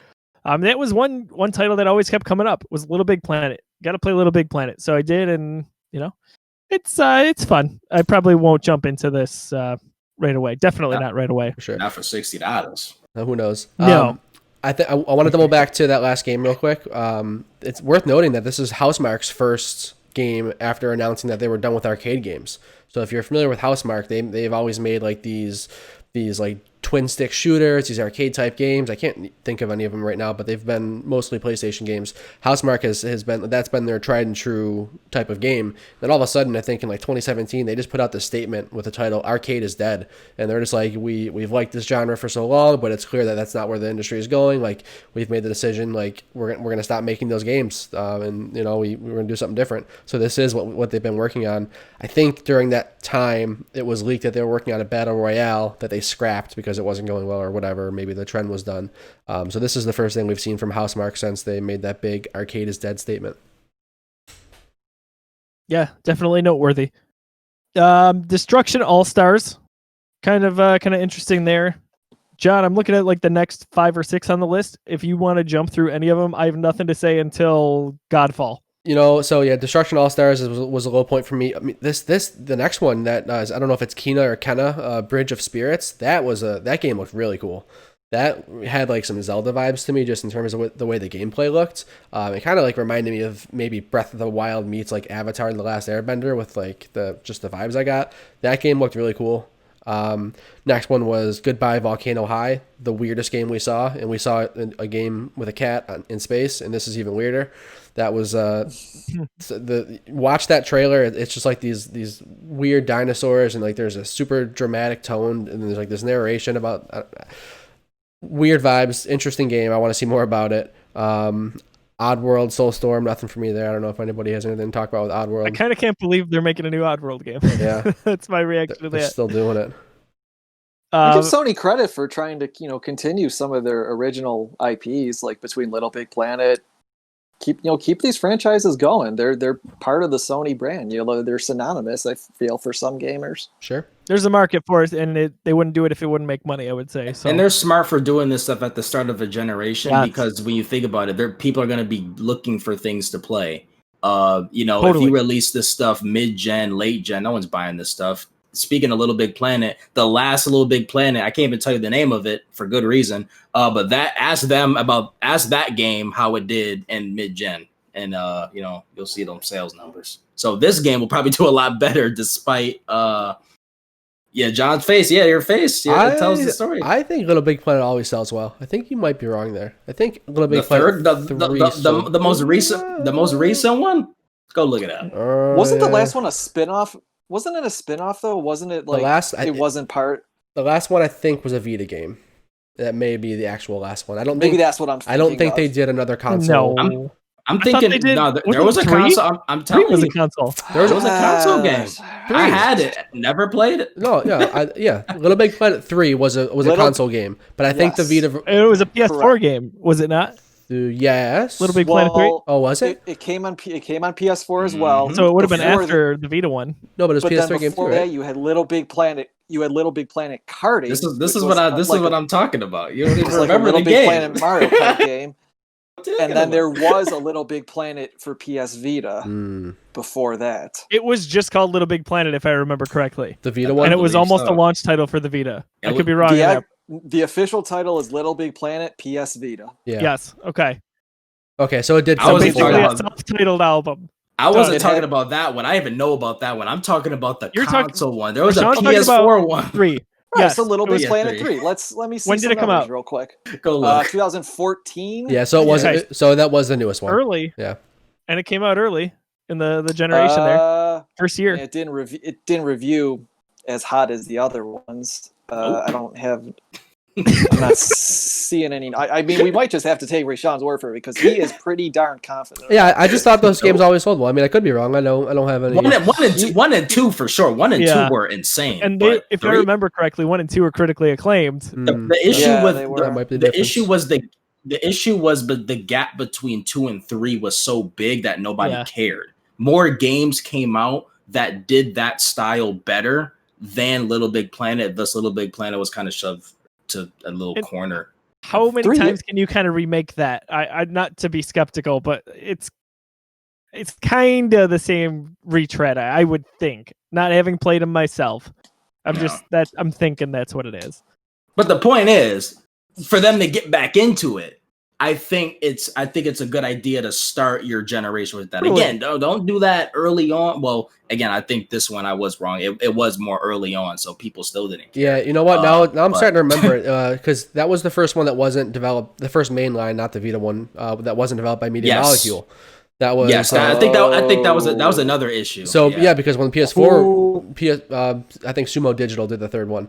That was one title that always kept coming up, was Little Big Planet. Got to play Little Big Planet. So I did, and it's fun. I probably won't jump into this right away. Definitely not right away. For sure. Not for $60. Who knows? No. I want to double back to that last game real quick. It's worth noting that this is Housemarque's first game after announcing that they were done with arcade games. So if you're familiar with Housemarque, they've always made like these like twin stick shooters, these arcade type games. I can't think of any of them right now, but they've been mostly PlayStation games. Housemarque that's been their tried and true type of game. Then all of a sudden, I think in like 2017, they just put out this statement with the title "Arcade is Dead," and they're just like, we've liked this genre for so long, but it's clear that that's not where the industry is going. Like we've made the decision, like we're gonna stop making those games, and we're gonna do something different. So this is what they've been working on. I think during that time, it was leaked that they were working on a battle royale that they scrapped because it wasn't going well or whatever. Maybe the trend was done. So this is the first thing we've seen from Housemarque since they made that big "Arcade is Dead" statement. Yeah, definitely noteworthy. Destruction All-Stars, kind of interesting there. John, I'm looking at like the next 5 or 6 on the list. If you want to jump through any of them, I have nothing to say until Godfall. So yeah, Destruction All-Stars was a low point for me. I mean, the next one that is, I don't know if it's Kena or Kenna, Bridge of Spirits. That game looked really cool. That had like some Zelda vibes to me, just in terms of the way the gameplay looked. It kind of like reminded me of maybe Breath of the Wild meets like Avatar: The Last Airbender with like the vibes I got. That game looked really cool. Next one was Goodbye Volcano High, the weirdest game we saw, and we saw a game with a cat in space, and this is even weirder. That was watch that trailer. It's just like these weird dinosaurs, and like there's a super dramatic tone, and there's like this narration about weird vibes. Interesting game. I want to see more about it. Oddworld, Soulstorm, nothing for me there. I don't know if anybody has anything to talk about with Oddworld. I kind of can't believe they're making a new Oddworld game. Yeah, that's my reaction to they're that. Still doing it. I give Sony credit for trying to continue some of their original IPs, like between Little Big Planet. Keep these franchises going. They're part of the Sony brand. They're synonymous, I feel, for some gamers. Sure. There's a market for it, and they wouldn't do it if it wouldn't make money, I would say. So. And they're smart for doing this stuff at the start of a generation, because when you think about it, people are going to be looking for things to play. Totally. If you release this stuff mid-gen, late-gen, no one's buying this stuff. Speaking of Little Big Planet, the last Little Big Planet, I can't even tell you the name of it for good reason. But ask that game how it did in mid-gen, and you'll see them sales numbers. So this game will probably do a lot better, despite John's face. Yeah, your face. Yeah, it tells the story. I think Little Big Planet always sells well. I think you might be wrong there. I think Little Big Planet the most recent one. Go look it up. Wasn't the last one a spin-off? Wasn't it a spin-off though? Wasn't it like wasn't part? The last one I think was a Vita game. That may be the actual last one. That's what I'm thinking. I don't think they did another console. No. I'm thinking there was a console. I'm telling you, was a console. There was a console game. I had it, never played it. No, yeah, Little Big Planet 3 was a console game, but I think the Vita. It was a PS4 game, was it not? Yes. Little Big Planet 3. Oh, was it? It came on PS4 as well. So it would have been after the Vita one. No, but it was PS3 game too, right? You had Little Big Planet. You had Little Big Planet karting. This is what I'm talking about. You don't even remember Little the Big game. Planet Mario Kart game. And then there was a Little Big Planet for PS Vita before that. It was just called Little Big Planet, if I remember correctly. The Vita one? And it was almost a launch title for the Vita. I could be wrong. The official title is Little Big Planet PS Vita. Yeah. Yes. Okay. Okay, so it did. So basically a self-titled album. I wasn't talking about that one. I even know about that one. I'm talking about the console one. There was a Sean's PS4 one. 3. Yes, so Little Big Planet 3. Let me see. When did it come out? Real quick. Go look. 2014. Yeah, so it wasn't. So that was the newest one. Early. Yeah. And it came out early in the generation there. First year. It didn't review as hot as the other ones. I don't have. I'm not seeing any. I mean, we might just have to take Rashawn's word for it because he is pretty darn confident. Yeah, I just thought those games always sold well. I mean, I could be wrong. I don't have any. One and two for sure. 1 and 2 were insane. And they, if I remember correctly, 1 and 2 were critically acclaimed. The issue was the gap between 2 and 3 was so big that nobody cared. More games came out that did that style better than Little Big Planet. Thus, Little Big Planet was kind of shoved to a little corner. How many times can you kind of remake that? I'm not to be skeptical, but it's kind of the same retread, I would think. Not having played them myself, I'm thinking that's what it is. But the point is, for them to get back into it, I think it's a good idea to start your generation with that. Really? Again, don't do that early on. Well, again, I think this one I was wrong. It was more early on, so people still didn't care. Yeah, you know what? Now I'm starting to remember it because that was the first one that wasn't developed. The first mainline, not the Vita one, that wasn't developed by Media Molecule. That was I think that was another issue. So because when PS4, I think Sumo Digital did the third one.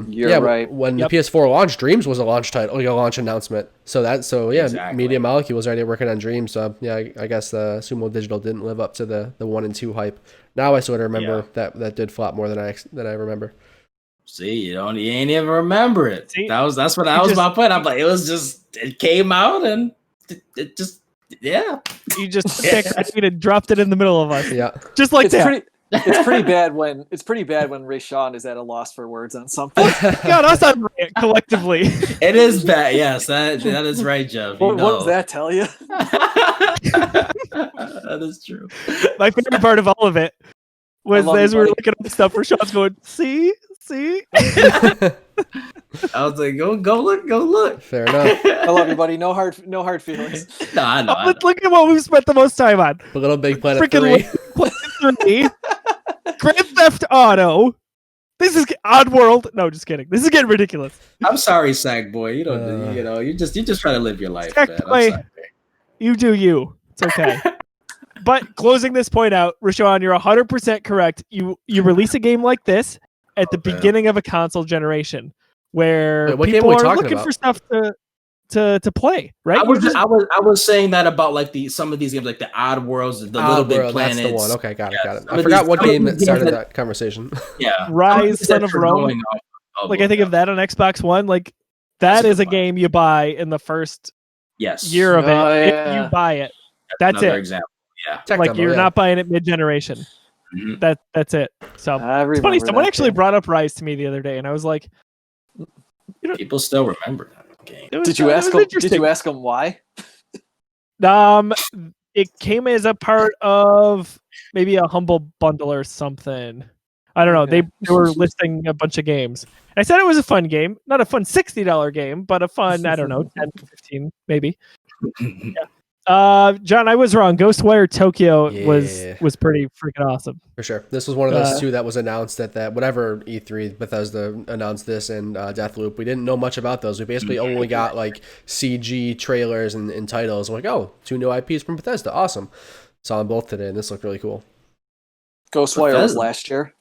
You're right. When the PS4 launched, Dreams was a launch title, a launch announcement. Exactly. Media Molecule was already working on Dreams. So I guess the Sumo Digital didn't live up to the 1 and 2 hype. Now I sort of remember that did flop more than I remember. See, you ain't even remember it. See, that's what I was my point. I'm like, it came out and it just. Yeah, you just dropped it in the middle of us. Yeah, just like that. It's pretty bad when Rashawn is at a loss for words on something. God, us on rant collectively. It is bad. Yes, that is right, Jeff. What does that tell you? That is true. My favorite part of all of it was as we were looking up stuff, Rashawn's going, see. I was like, go look. Fair enough. I love you, buddy. No hard feelings. No, I know. Look at what we've spent the most time on. A Little Big Planet 3. Grand Theft Auto. This is Oddworld. No, just kidding. This is getting ridiculous. I'm sorry, Sackboy. You don't. You just try to live your life, man. I'm sorry. You do you. It's okay. But closing this point out, Rashawn, you're 100% correct. You release a game like this at the beginning of a console generation, where people are looking for stuff to play, right? I was saying that about like some of these games, like the Odd Worlds, the Little Big Planets. That's the one. Okay, got it. I forgot what game that started that conversation. Yeah, Rise, Son of Rome. Like I think of that on Xbox One. Like that is a game you buy in the first year of it. If you buy it, that's it. Example. Yeah, like you're not buying it mid-generation. Mm-hmm. That's it. So it's funny. Someone actually brought up Rise to me the other day, and I was like, people still remember that game. Did you ask him? Did you ask him why? It came as a part of maybe a humble bundle or something. I don't know. They were listing a bunch of games. I said it was a fun game, not a fun $60 game, but a fun, I don't know, 10, 15 maybe. Yeah. John, I was wrong. Ghostwire Tokyo was pretty freaking awesome. For sure. This was one of those two that was announced at that whatever E3 Bethesda announced this and Deathloop. We didn't know much about those. We basically only got like CG trailers and titles. We're like, 2 new IPs from Bethesda. Awesome. Saw them both today and this looked really cool. Ghostwire was last year.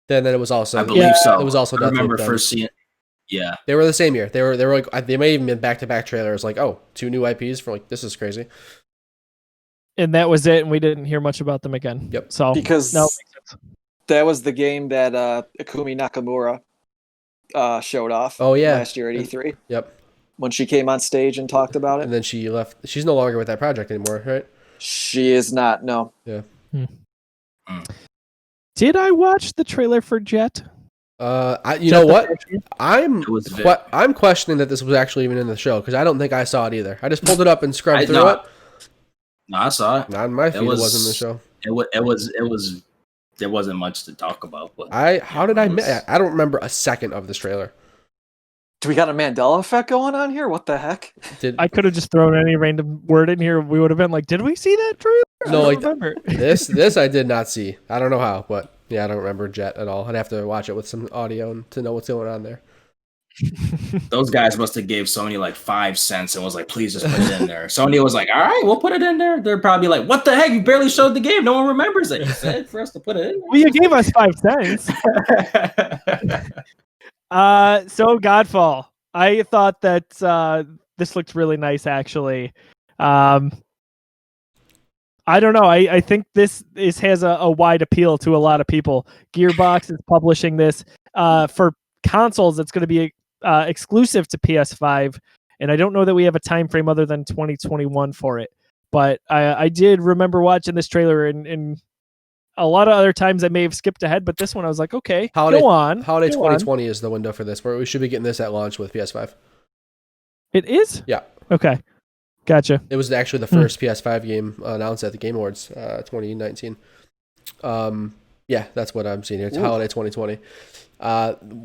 Then it was also, I believe so. It was also I remember first seeing it. Yeah. They were the same year. They were like, they may even been back-to-back trailers like, 2 new IPs for like, this is crazy. And that was it, and we didn't hear much about them again. Yep. So because that was the game that Ikumi Nakamura showed off last year at E3. Yep. When she came on stage and talked about it. And then she left. She's no longer with that project anymore, right? She is not, no. Yeah. Did I watch the trailer for Jet? You know what? I'm questioning that this was actually even in the show because I don't think I saw it either. I just pulled it up and scrubbed through it. No, I saw it. Not in my feed. It wasn't in the show. It was. There wasn't much to talk about. But I don't remember a second of this trailer. Do we got a Mandela effect going on here? What the heck? I could have just thrown any random word in here. We would have been like, did we see that trailer? No, I don't remember. This I did not see. I don't know how, but yeah, I don't remember Jet at all. I'd have to watch it with some audio to know what's going on there. Those guys must have gave Sony like 5 cents and was like, please just put it in there. Sony was like, all right, we'll put it in there. They're probably like, what the heck? You barely showed the game. No one remembers it. You said for us to put it in there. Well, you gave us 5 cents. So Godfall. I thought that this looked really nice, actually. I don't know. I think this has a wide appeal to a lot of people. Gearbox is publishing this for consoles. It's going to be exclusive to PS5, and I don't know that we have a time frame other than 2021 for it. But I did remember watching this trailer, and a lot of other times I may have skipped ahead, but this one I was like, okay, go on. Holiday go 2020 is the window for this, where we should be getting this at launch with PS5. It is? Yeah. Okay. Gotcha. It was actually the first PS5 game announced at the Game Awards 2019. Yeah, that's what I'm seeing here. It's Holiday 2020.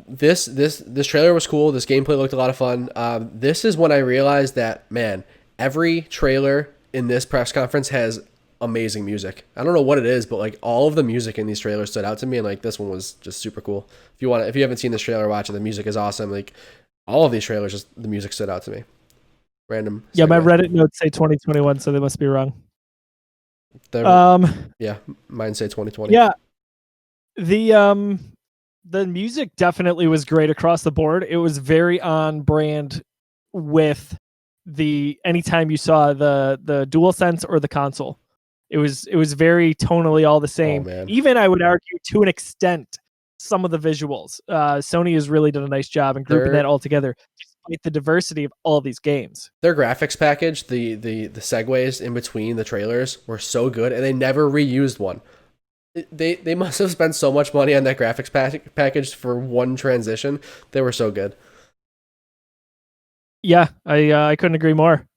This trailer was cool. This gameplay looked a lot of fun. This is when I realized that, man, every trailer in this press conference has amazing music. I don't know what it is, but like all of the music in these trailers stood out to me, and like this one was just super cool. If you haven't seen this trailer, watch it. The music is awesome. Like all of these trailers, just the music stood out to me. Random. Yeah, my segue. Reddit notes say 2021, so they must be wrong. Yeah, mine say 2020. Yeah, the music definitely was great across the board. It was very on brand with the anytime you saw the DualSense or the console. It was very tonally all the same. Oh, man. Even I would argue to an extent some of the visuals. Sony has really done a nice job in grouping that all together, despite the diversity of all these games. Their graphics package, the segues in between the trailers were so good, and they never reused one. They must have spent so much money on that graphics package for one transition. They were so good. Yeah, I couldn't agree more.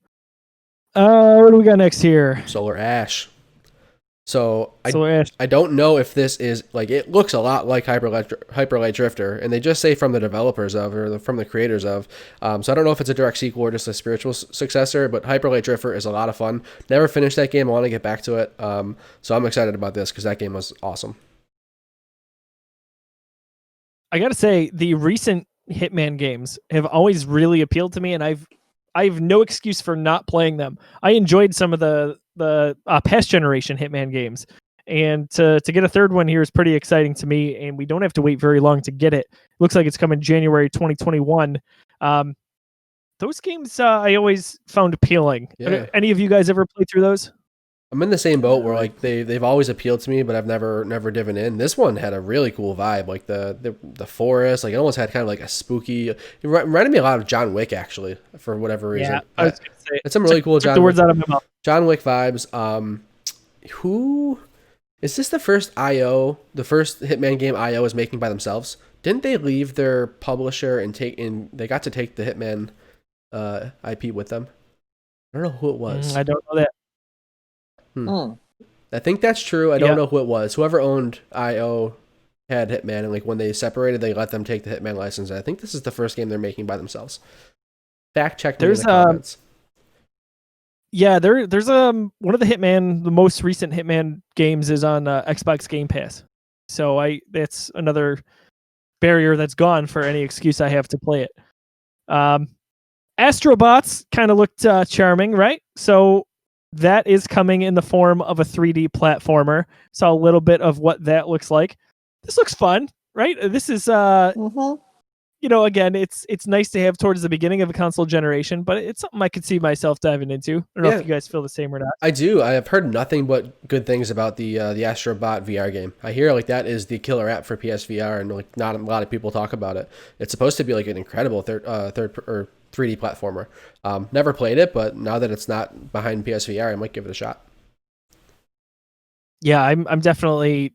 What do we got next here? Solar Ash. So Solar Ash. I don't know if this is like, it looks a lot like Hyper Light Drifter, and they just say from the developers of, or from the creators of. So I don't know if it's a direct sequel or just a spiritual successor, but Hyper Light Drifter is a lot of fun. Never finished that game. I want to get back to it. So I'm excited about this because that game was awesome. I gotta say, the recent Hitman games have always really appealed to me, and I've no excuse for not playing them. I enjoyed some of the past generation Hitman games, and to get a third one here is pretty exciting to me, and we don't have to wait very long to get it. Looks like it's coming January 2021. Those games I always found appealing. Yeah. Any of you guys ever play through those? I'm in the same boat where like they've always appealed to me, but I've never diving in. This one had a really cool vibe, like the forest, like it almost had kind of like a spooky. It reminded me a lot of John Wick, actually, for whatever reason. Yeah, I was gonna say, it's some really cool took the words out of my mouth. John Wick vibes. Who is this? The first Hitman game IO is making by themselves. Didn't they leave their publisher and they got to take the Hitman IP with them? I don't know who it was. I don't know that. I think that's true. I don't know who it was. Whoever owned IO had Hitman, and like when they separated, they let them take the Hitman license. And I think this is the first game they're making by themselves. Fact check me in the comments. Yeah, there's one of the most recent Hitman games is on Xbox Game Pass. So that's another barrier that's gone for any excuse I have to play it. Astrobots kind of looked charming, right? So that is coming in the form of a 3D platformer. Saw a little bit of what that looks like. This looks fun, right? This is again, it's nice to have towards the beginning of a console generation, but it's something I could see myself diving into. I don't know if you guys feel the same or not. I do. I have heard nothing but good things about the Astrobot VR game. I hear like that is the killer app for PSVR, and like not a lot of people talk about it. It's supposed to be like an incredible 3D platformer. Never played it, but now that it's not behind PSVR, I might give it a shot. Yeah, I'm definitely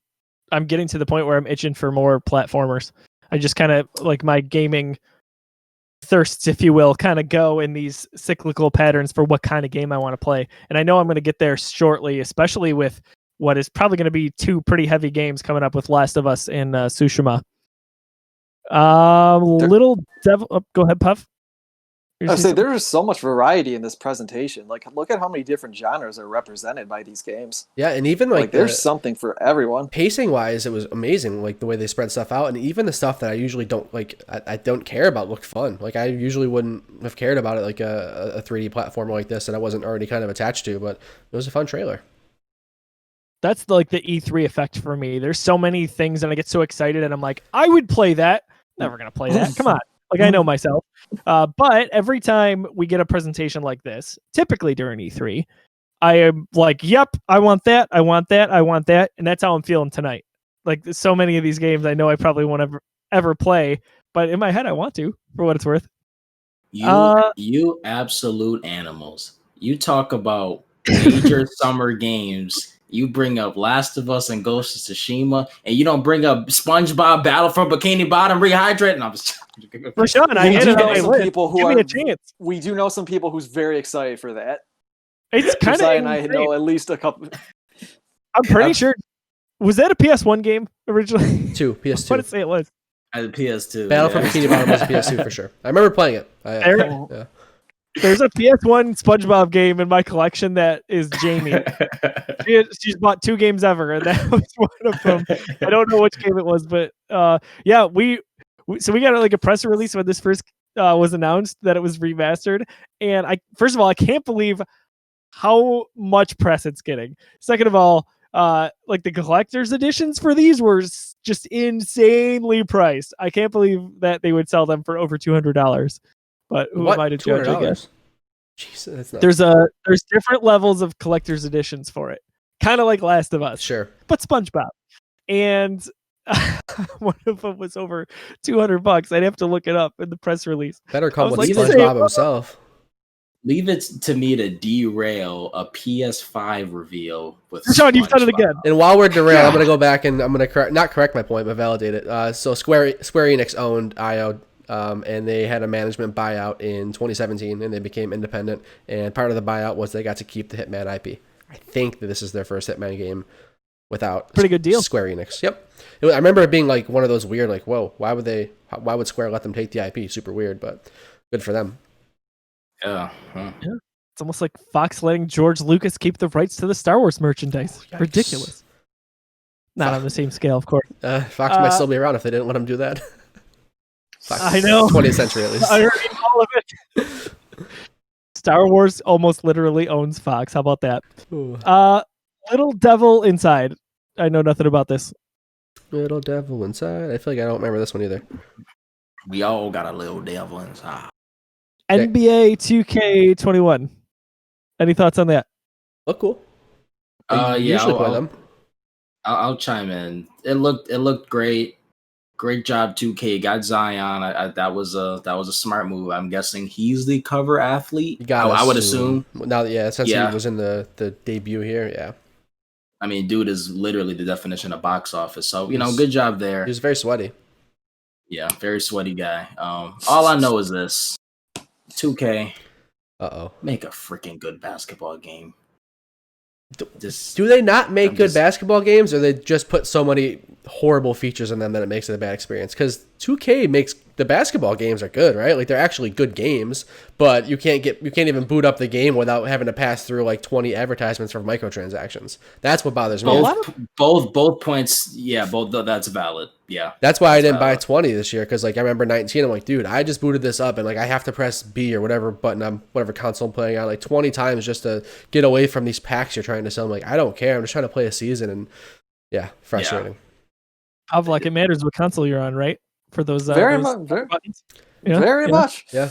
getting to the point where I'm itching for more platformers. I just kind of like my gaming thirsts, if you will, kind of go in these cyclical patterns for what kind of game I want to play. And I know I'm going to get there shortly, especially with what is probably going to be two pretty heavy games coming up with Last of Us and Tsushima. Little Devil. Oh, go ahead, Puff. I would say there's so much variety in this presentation. Like, look at how many different genres are represented by these games. Yeah, and even like there's something for everyone. Pacing wise, it was amazing. Like the way they spread stuff out, and even the stuff that I usually don't like, I don't care about looked fun. Like I usually wouldn't have cared about it, like a 3D platformer like this that I wasn't already kind of attached to. But it was a fun trailer. That's like the E3 effect for me. There's so many things, and I get so excited, and I'm like, I would play that. Never gonna play that. Come on. Like, I know myself. But every time we get a presentation like this, typically during E3, I am like, yep, I want that, I want that, I want that. And that's how I'm feeling tonight. Like, so many of these games I know I probably won't ever play, but in my head I want to, for what it's worth. You absolute animals. You talk about major summer games. You bring up Last of Us and Ghost of Tsushima, and you don't bring up SpongeBob Battle for Bikini Bottom Rehydrate. And I'm just Rashawn, I hit it on my list. People who Give me a chance. We do know some people who's very excited for that. It's kind of. and I know at least a couple. I'm pretty sure. Was that a PS1 game originally? PS2. What did it say it was? The PS2. Battle for Bikini Bottom was a PS2 for sure. I remember playing it. Yeah. There's a PS1 SpongeBob game in my collection that is Jamie. She's bought 2 games ever, and that was one of them. I don't know which game it was, but yeah, we got like a press release when this first was announced that it was remastered, and first of all, I can't believe how much press it's getting. Second of all, like the collector's editions for these were just insanely priced. I can't believe that they would sell them for over $200. But who am I to judge? I guess. Jesus, there's different levels of collector's editions for it, kind of like Last of Us. Sure, but SpongeBob, and one of them was over $200. I'd have to look it up in the press release. Better come with SpongeBob himself. Leave it to me to derail a PS5 reveal with Sean, you've done it again. And while we're derailed, I'm going to go back and I'm going to not correct my point, but validate it. So Square Enix owned IO, and they had a management buyout in 2017, and they became independent. And part of the buyout was they got to keep the Hitman IP. I think that this is their first Hitman game without pretty good deal. Square Enix. Yep. I remember it being like one of those weird, like, whoa, why would Square let them take the IP? Super weird, but good for them. Yeah. It's almost like Fox letting George Lucas keep the rights to the Star Wars merchandise. Yikes. Ridiculous. Not on the same scale, of course. Fox might still be around if they didn't let him do that. Fox, I know. 20th century at least. I heard all of it. Star Wars almost literally owns Fox. How about that? Ooh. Little Devil Inside. I know nothing about this. Little Devil Inside. I feel like I don't remember this one either. We all got a little devil inside. NBA 2K21. Any thoughts on that? Look cool. I'll chime in. It looked great. Great job, 2K. Got Zion. That was a smart move. I'm guessing he's the cover athlete. I would assume. Now, since he was in the debut here, yeah. I mean, dude is literally the definition of box office. So good job there. He was very sweaty. Yeah, very sweaty guy. All I know is this: 2K. Make a freaking good basketball game. Do they not make good basketball games, or they just put so many horrible features in them that it makes it a bad experience? Because 2K makes the basketball games are good, right? Like, they're actually good games, but you can't even boot up the game without having to pass through like 20 advertisements for microtransactions. That's what bothers me. Both points, that's valid. Yeah, that's why I didn't buy 20 this year, because like I remember 19, I'm like, dude, I just booted this up and like I have to press B or whatever button on whatever console I'm playing on like 20 times just to get away from these packs you're trying to sell. I'm like, I don't care. I'm just trying to play a season, and frustrating. How like it matters what console you're on, right? For those very much. Yeah.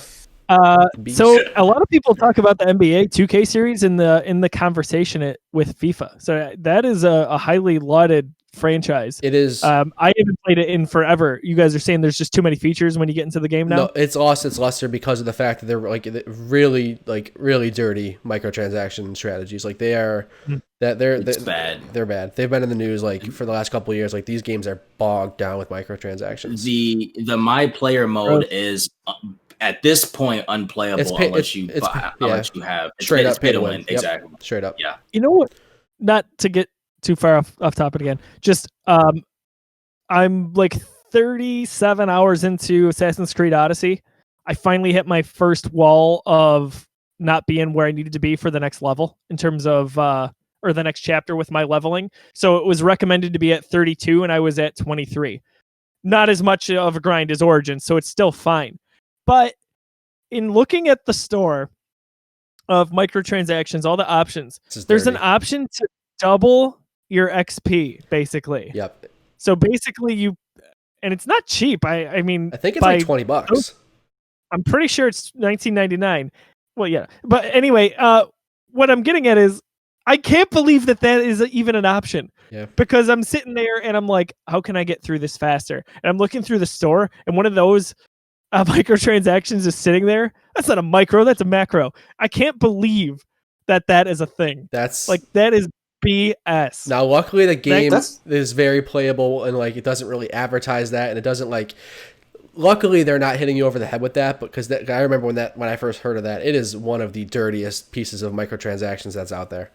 So a lot of people talk about the NBA 2K series in the conversation with FIFA. So that is a highly lauded franchise. It is. I haven't played it in forever. You guys are saying there's just too many features when you get into the game now? No, it's lost its luster because of the fact that they're like really dirty microtransaction strategies. Like they're bad. They're bad. They've been in the news like for the last couple of years. Like these games are bogged down with microtransactions. The my player mode is at this point unplayable unless you have straight up pay to win. Exactly. Straight up. Yeah. You know what? Not to get too far off topic again. Just I'm like 37 hours into Assassin's Creed Odyssey. I finally hit my first wall of not being where I needed to be for the next level in terms of or the next chapter with my leveling. So it was recommended to be at 32 and I was at 23. Not as much of a grind as Origins, so it's still fine. But in looking at the store of microtransactions, all the options, there's an option to double your XP, basically. Yep. So basically and it's not cheap. I mean, I think it's like $20. I'm pretty sure it's $19.99. Well, yeah, but anyway, what I'm getting at is I can't believe that is even an option. Yeah. Because I'm sitting there and I'm like, how can I get through this faster? And I'm looking through the store, and one of those microtransactions is sitting there. That's not a micro, that's a macro. I can't believe that is a thing. That's like, that is BS. Now, luckily, the game is very playable, and like it doesn't really advertise that, and it doesn't like. Luckily, they're not hitting you over the head with that, because I remember when I first heard of that, it is one of the dirtiest pieces of microtransactions that's out there.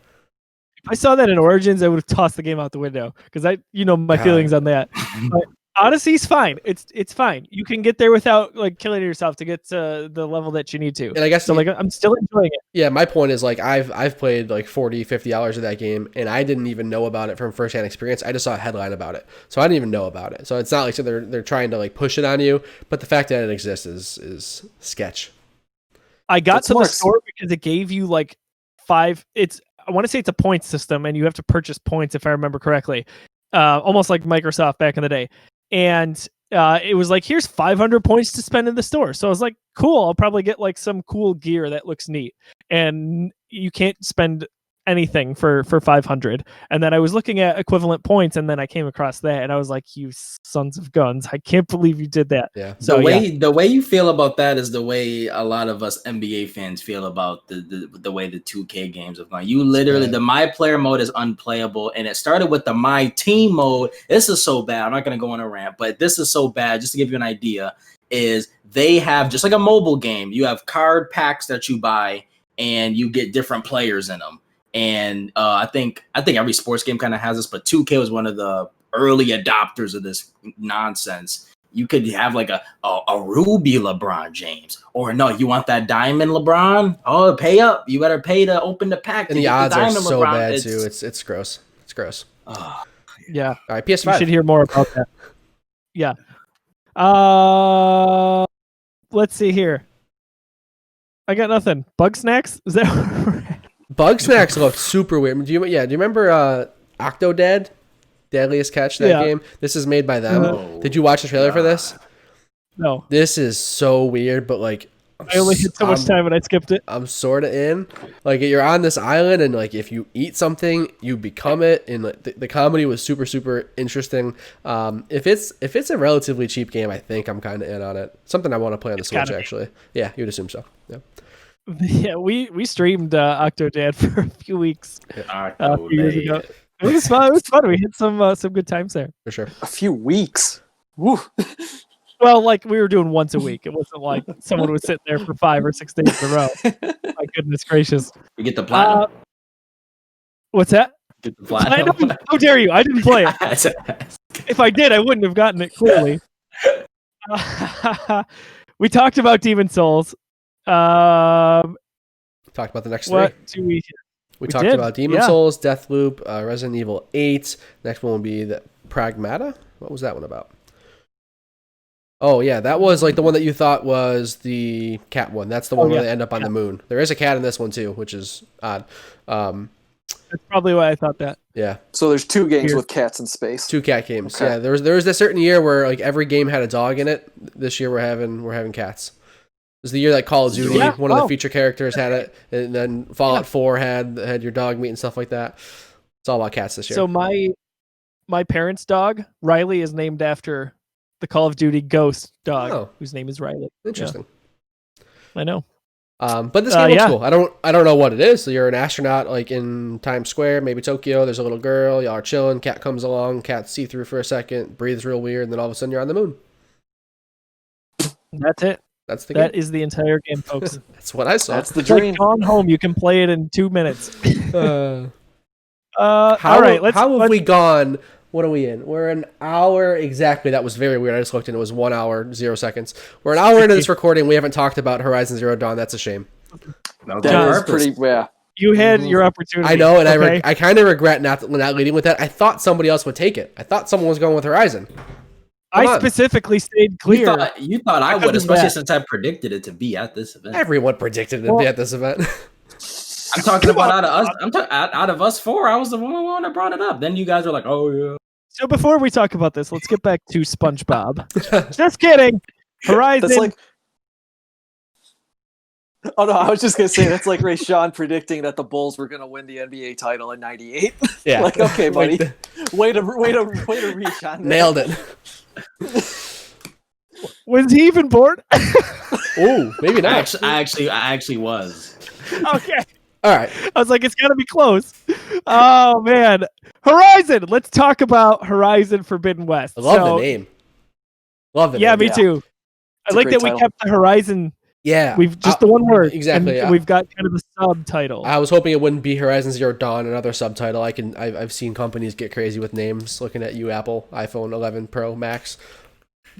If I saw that in Origins, I would have tossed the game out the window, because my feelings on that. But Odyssey's fine. It's fine. You can get there without like killing yourself to get to the level that you need to. And I guess so. Like, I'm still enjoying it. Yeah, my point is like I've played like 40, 50 hours of that game, and I didn't even know about it from firsthand experience. I just saw a headline about it, so I didn't even know about it. So it's not like they're trying to like push it on you, but the fact that it exists is sketch. I got to the store because it gave you like 5. I want to say it's a point system, and you have to purchase points if I remember correctly. Almost like Microsoft back in the day. And it was like, here's 500 points to spend in the store. So I was like, cool, I'll probably get like some cool gear that looks neat. And you can't spend anything for 500. And then I was looking at equivalent points, and then I came across that, and I was like, you sons of guns, I can't believe you did that. Yeah. So the way you feel about that is the way a lot of us NBA fans feel about the way the 2K games have gone. You literally, the My Player mode is unplayable, and it started with the My Team mode. This is so bad. I'm not going to go on a rant, but this is so bad. Just to give you an idea, is they have, just like a mobile game, you have card packs that you buy, and you get different players in them. And I think every sports game kind of has this, but 2K was one of the early adopters of this nonsense. You could have like a ruby LeBron James, or no, you want that diamond LeBron? Oh, pay up! You better pay to open the pack. And the odds are so bad too. It's gross. It's gross. Yeah. All right, PS5. You should hear more about that. Yeah. Let's see here. I got nothing. Bug Snacks? Is that? Bug Snacks look super weird. Do you remember Octodad? Deadliest Catch, that game? This is made by them. Did you watch the trailer for this? No. This is so weird, but like I only had so much time and I skipped it. I'm sort of in. Like, you're on this island, and like if you eat something, you become it. And like, the comedy was super, super interesting. If it's a relatively cheap game, I think I'm kind of in on it. Something I want to play on the Switch, actually. Yeah, you'd assume so. Yeah. Yeah, we streamed Octodad for a few weeks a few years ago. It was fun. It was fun. We had some good times there. For sure. A few weeks. Woo. Well, like we were doing once a week. It wasn't like someone was sitting there for 5 or 6 days in a row. My goodness gracious. You get the platinum? What's that? Get the platinum? How dare you? I didn't play it. If I did, I wouldn't have gotten it, clearly. We talked about Demon Souls. Talked about the next three. What do we? We talked about Demon Souls, Deathloop, Resident Evil 8. Next one will be the Pragmata. What was that one about? Oh yeah, that was like the one that you thought was the cat one. That's the one where they end up on the moon. There is a cat in this one too, which is odd. That's probably why I thought that. Yeah. So there's 2 games with cats in space. 2 cat games. Okay. Yeah. There was a certain year where like every game had a dog in it. This year we're having cats. It was the year that Call of Duty, one of the feature characters had it, and then Fallout 4 had your dog meat and stuff like that. It's all about cats this year. So my parents' dog, Riley, is named after the Call of Duty Ghost dog, whose name is Riley. Interesting. Yeah. I know. But this game looks cool. I don't know what it is. So you're an astronaut like in Times Square, maybe Tokyo. There's a little girl. Y'all are chilling. Cat comes along. Cat see through for a second, breathes real weird, and then all of a sudden you're on the moon. That's it. That's the game. That is the entire game, folks. That's what I saw. That's the dream. Like Gone Home, you can play it in 2 minutes. How all right, how have we gone? What are we in? We're an hour exactly. That was very weird. I just looked and it was 1 hour, 0 seconds. We're an hour into this recording. We haven't talked about Horizon Zero Dawn. That's a shame. That is pretty, yeah. You had your opportunity. I know, and I kind of regret not leading with that. I thought somebody else would take it. I thought someone was going with Horizon. I specifically stayed clear. You thought I would, especially since I predicted it to be at this event. Everyone predicted it to be at this event. I'm talking about out of us. Out of us 4, I was the one that brought it up. Then you guys were like, "Oh yeah." So before we talk about this, let's get back to SpongeBob. Just kidding. Horizon. That's like. Oh no, I was just gonna say that's like Ray Sean predicting that the Bulls were gonna win the NBA title in '98. Yeah. Like, okay, buddy, way to reach on that. Nailed it. Was he even born? Ooh, maybe not. I actually was. Okay. All right. I was like, it's got to be close. Oh, man. Horizon. Let's talk about Horizon Forbidden West. I love the name. Love the name. Yeah, me too. I like that we kept the Horizon. Yeah. We've just the one word. Exactly. And we've got kind of the subtitle. I was hoping it wouldn't be Horizon Zero Dawn, another subtitle. I've seen companies get crazy with names. Looking at you, Apple, iPhone 11 Pro Max.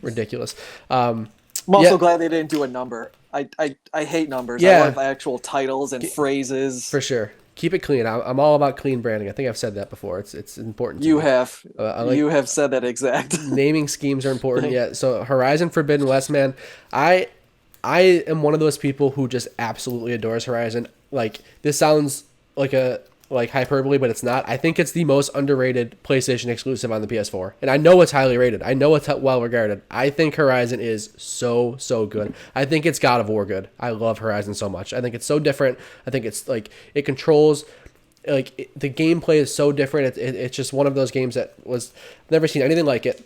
Ridiculous. I'm also glad they didn't do a number. I hate numbers. Yeah. I love actual titles and phrases. For sure. Keep it clean. I'm all about clean branding. I think I've said that before. It's important. You have. You have said that exact. Naming schemes are important. Yeah. So Horizon Forbidden West, man. I am one of those people who just absolutely adores Horizon. Like, this sounds like hyperbole, but it's not. I think it's the most underrated PlayStation exclusive on the PS4. And I know it's highly rated. I know it's well regarded. I think Horizon is so good. I think it's God of War good. I love Horizon so much. I think it's so different. I think it's like it controls the gameplay is so different. It's just one of those games that was never seen anything like it.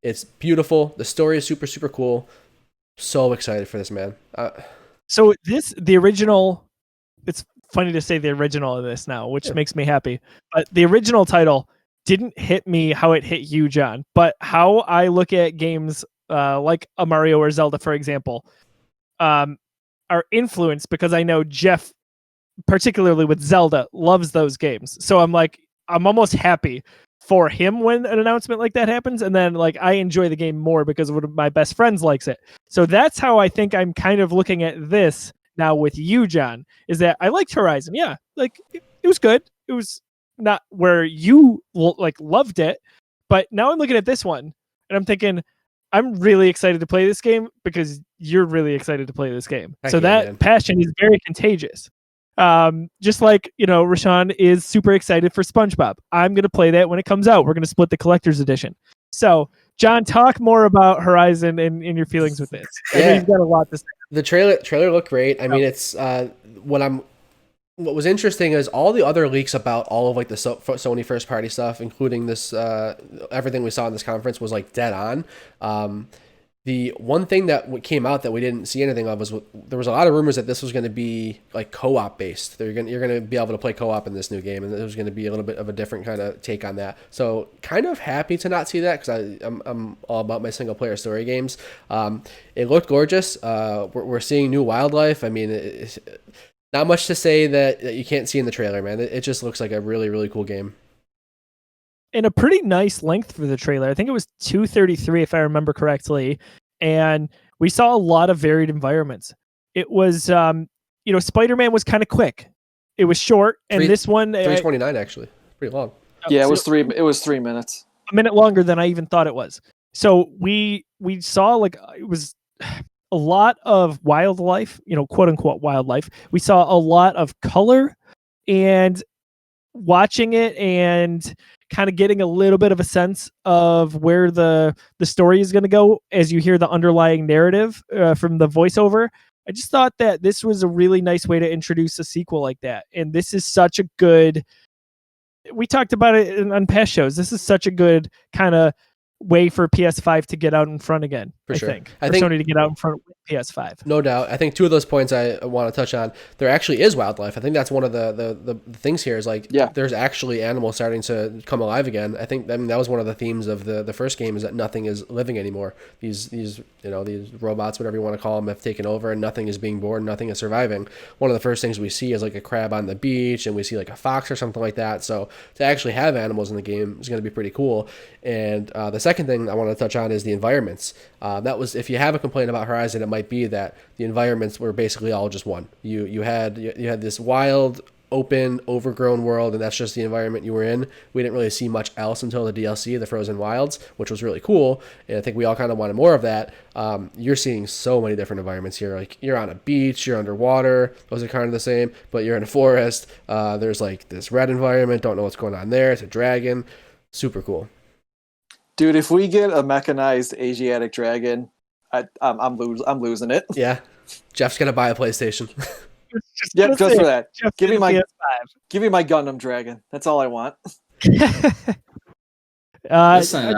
It's beautiful. The story is super cool. So excited for this, man. So the original, it's funny to say the original of this now, which makes me happy. But the original title didn't hit me how it hit you, John. But how I look at games like a Mario or Zelda, for example, are influenced because I know Jeff, particularly with Zelda, loves those games. So I'm almost happy for him when an announcement like that happens. And then I enjoy the game more because one of my best friends likes it. So that's how I think I'm kind of looking at this now with you, John, is that I liked Horizon. Yeah, it was good. It was not where you loved it, but now I'm looking at this one and I'm thinking I'm really excited to play this game because you're really excited to play this game. So that passion is very contagious. Just like, Rashawn is super excited for SpongeBob. I'm going to play that when it comes out. We're going to split the collector's edition. So, John, talk more about Horizon and your feelings with this. I know you've got a lot to say. The trailer looked great. I mean, it's what was interesting is all the other leaks about all of the Sony first party stuff, including this everything we saw in this conference was dead on. The one thing that came out that we didn't see anything of was there was a lot of rumors that this was going to be co-op based. You're going to be able to play co-op in this new game, and there was going to be a little bit of a different kind of take on that. So kind of happy to not see that because I'm all about my single player story games. It looked gorgeous. We're seeing new wildlife. I mean, it's not much to say that you can't see in the trailer, man. It just looks like a really cool game. And a pretty nice length for the trailer. I think it was 2:33 if I remember correctly. And we saw a lot of varied environments. It was, Spider-Man was kind of quick. It was short, and this one 3:29 actually, pretty long. Yeah, it was 3 minutes. A minute longer than I even thought it was. So we saw it was a lot of wildlife, quote unquote wildlife. We saw a lot of color, and watching it and kind of getting a little bit of a sense of where the story is going to go as you hear the underlying narrative from the voiceover. I just thought that this was a really nice way to introduce a sequel like that. And this is such a good, we talked about it on past shows. This is such a good kind of way for PS5 to get out in front again. I think Sony to get out in front with PS5. No doubt. I think two of those points I want to touch on. There actually is wildlife. I think that's one of the things here is there's actually animals starting to come alive again. I think that was one of the themes of the first game is that nothing is living anymore. These robots, whatever you want to call them, have taken over and nothing is being born, nothing is surviving. One of the first things we see is a crab on the beach and we see a fox or something like that. So to actually have animals in the game is going to be pretty cool. And the second thing I want to touch on is the environments. That was, if you have a complaint about Horizon, it might be that the environments were basically all just one. You had this wild, open, overgrown world, and that's just the environment you were in. We didn't really see much else until the DLC, the Frozen Wilds, which was really cool. And I think we all kind of wanted more of that. You're seeing so many different environments here. You're on a beach, you're underwater. Those are kind of the same, but you're in a forest. There's this red environment. Don't know what's going on there. It's a dragon. Super cool. Dude, if we get a mechanized Asiatic dragon, I'm losing it. Yeah, Jeff's gonna buy a PlayStation. Yep, just for that. Give me my PS5. Gundam dragon. That's all I want. Listen,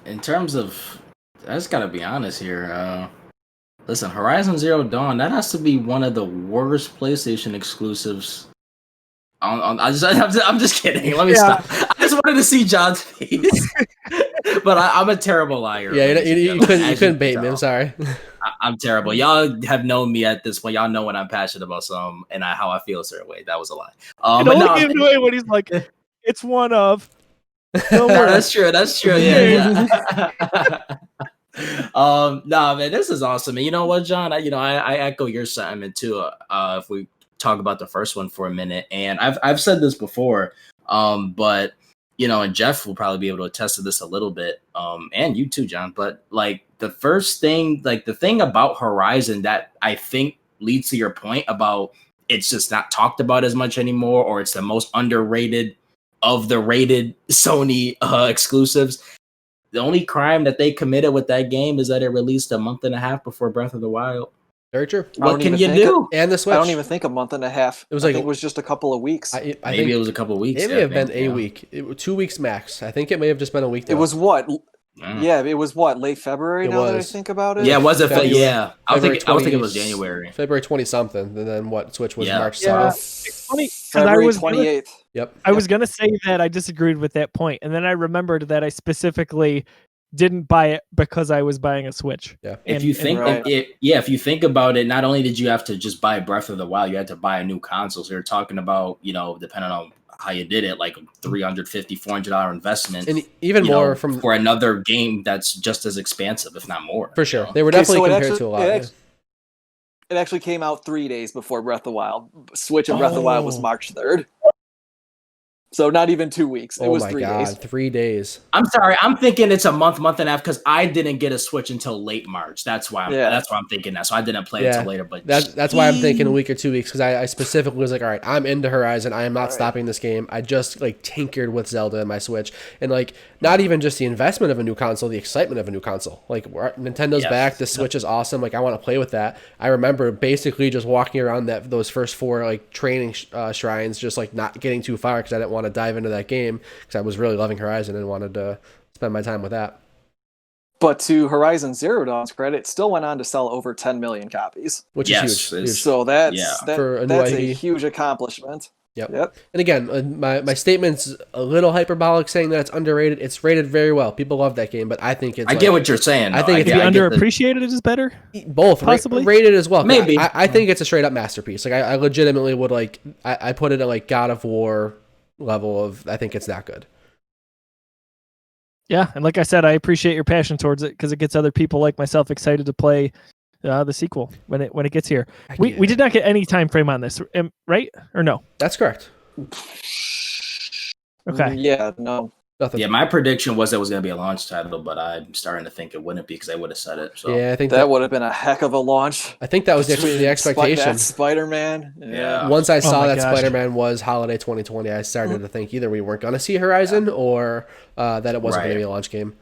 in terms of, I just gotta be honest here. Listen, Horizon Zero Dawn, that has to be one of the worst PlayStation exclusives. I'm just kidding. Let me stop. I just wanted to see John's face, but I'm a terrible liar. Yeah, you couldn't bait me. I'm sorry. I'm terrible. Y'all have known me at this point. Y'all know when I'm passionate about something and how I feel a certain way. That was a lie. But no, give away when he's like, it's one of. No, that's true. That's true. Yeah. No, man, this is awesome. And you know what, John? I echo your sentiment too. If we talk about the first one for a minute, and I've said this before, but and Jeff will probably be able to attest to this a little bit, and you too, John. But like the first thing, like the thing about Horizon that I think leads to your point about it's just not talked about as much anymore, or it's the most underrated of the rated Sony exclusives. The only crime that they committed with that game is that it released a month and a half before Breath of the Wild. Very true. What can you do? And the Switch. I don't even think a month and a half. It was like it was just a couple of weeks. I maybe think it was a couple of weeks. It may have been a week. 2 weeks max. I think it may have just been a week. Though. It was what? Yeah, it was what, late February. That I think about it. Yeah, was it? February, yeah, I was thinking it was January. February 20 something, and then what? Switch was March 7th. Yeah, it's funny because February 28th. Yep. I was gonna say that I disagreed with that point, and then I remembered that I specifically didn't buy it because I was buying a Switch. Yeah. If you think about it, not only did you have to just buy Breath of the Wild, you had to buy a new console. So you're talking about, depending on how you did it, like $350, $400 investment, and even more for another game that's just as expansive, if not more. For sure, they were definitely compared to a lot. It actually came out 3 days before Breath of the Wild. Switch and Breath of the Wild was March 3rd. So not even 2 weeks. It was 3 days. 3 days. I'm sorry. I'm thinking it's a month and a half because I didn't get a Switch until late March. That's why I'm thinking that. So I didn't play it until later. But that's why I'm thinking a week or 2 weeks because I specifically was like, all right, I'm into Horizon. I am not stopping this game. I just tinkered with Zelda in my Switch, and not even just the investment of a new console, the excitement of a new console. Nintendo's back. The Switch is awesome. I want to play with that. I remember basically just walking around those first 4 training shrines, just not getting too far because I didn't want to dive into that game because I was really loving Horizon and wanted to spend my time with that. But to Horizon Zero Dawn's credit, it still went on to sell over 10 million copies, which is huge. So that's a huge accomplishment. Yep. And again, my statement's a little hyperbolic saying that it's underrated. It's rated very well. People love that game, but I think it's. I get what you're saying. I think it's underappreciated is better. Both possibly rated as well. Maybe I think it's a straight up masterpiece. I legitimately would I put it at God of War level of. I think it's that good. Yeah, and like I said, I appreciate your passion towards it because it gets other people like myself excited to play the sequel when it gets here. We did not get any time frame on this, right? Or no? That's correct. Okay. Yeah, no. Nothing. Yeah, my prediction was it was going to be a launch title, but I'm starting to think it wouldn't be because they would have said it. So yeah, I think that would have been a heck of a launch. I think that was the expectation. Spider-Man. Yeah. Once I saw that Spider-Man was holiday 2020, I started to think either we weren't going to see Horizon or that it wasn't going to be a launch game.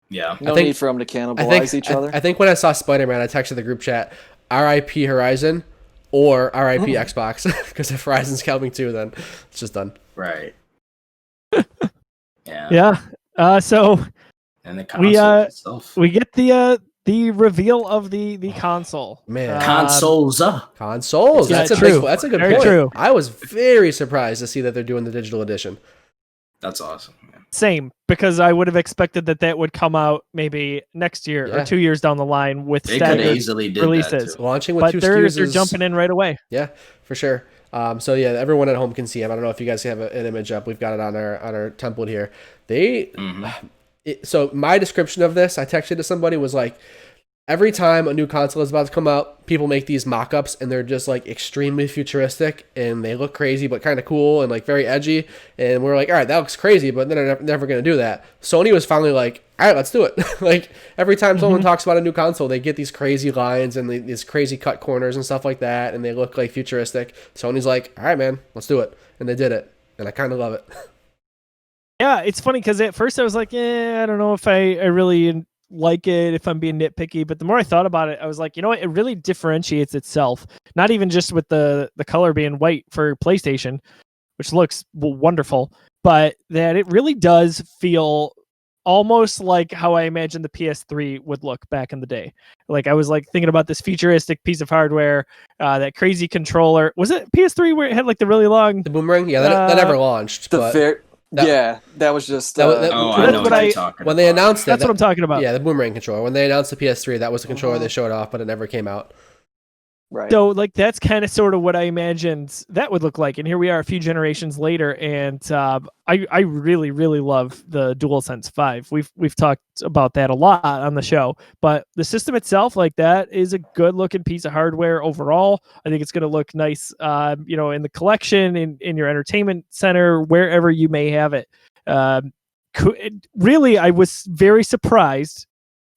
Yeah. No need for them to cannibalize each other. I think when I saw Spider-Man, I texted the group chat, RIP Horizon or RIP Xbox, because if Horizon's coming too, then it's just done. Right. Yeah. So and the console itself. We get the reveal of the console. Man, consoles. Yeah, that's true. That's a good Very point. True. I was very surprised to see that they're doing the digital edition. That's awesome. Man. Same, because I would have expected that would come out maybe next year or 2 years down the line with staggered releases. Launching with but 2 they're SKUs jumping in right away. Yeah, for sure. So yeah, everyone at home can see them. I don't know if you guys have an image up. We've got it on our template here. So my description of this, I texted to somebody, was every time a new console is about to come out, people make these mock-ups and they're just extremely futuristic and they look crazy but kind of cool and very edgy. And we're all right, that looks crazy, but they're never going to do that. Sony was finally all right, let's do it. Every time someone talks about a new console, they get these crazy lines and these crazy cut corners and stuff like that, and they look futuristic. Sony's all right, man, let's do it. And they did it. And I kind of love it. Yeah, it's funny because at first I was like, I don't know if I really like it, if I'm being nitpicky. But the more I thought about it, I was like, you know what? It really differentiates itself. Not even just with the color being white for PlayStation, which looks wonderful, but that it really does feel almost like how I imagined the PS3 would look back in the day. Like I was like thinking about this futuristic piece of hardware, that crazy controller. Was it PS3 where it had like the really long... The boomerang? Yeah, that never launched. That was just... I know what you're talking when they announced it. That's what I'm talking about. Yeah, the boomerang controller. When they announced the PS3, that was the controller they showed off, but it never came out. Right. So like that's kind of sort of what I imagined that would look like, and here we are a few generations later, and I really love the DualSense 5. We've talked about that a lot on the show, but the system itself, like that, is a good looking piece of hardware overall. I think it's going to look nice, in the collection, in your entertainment center, wherever you may have it. Really, I was very surprised.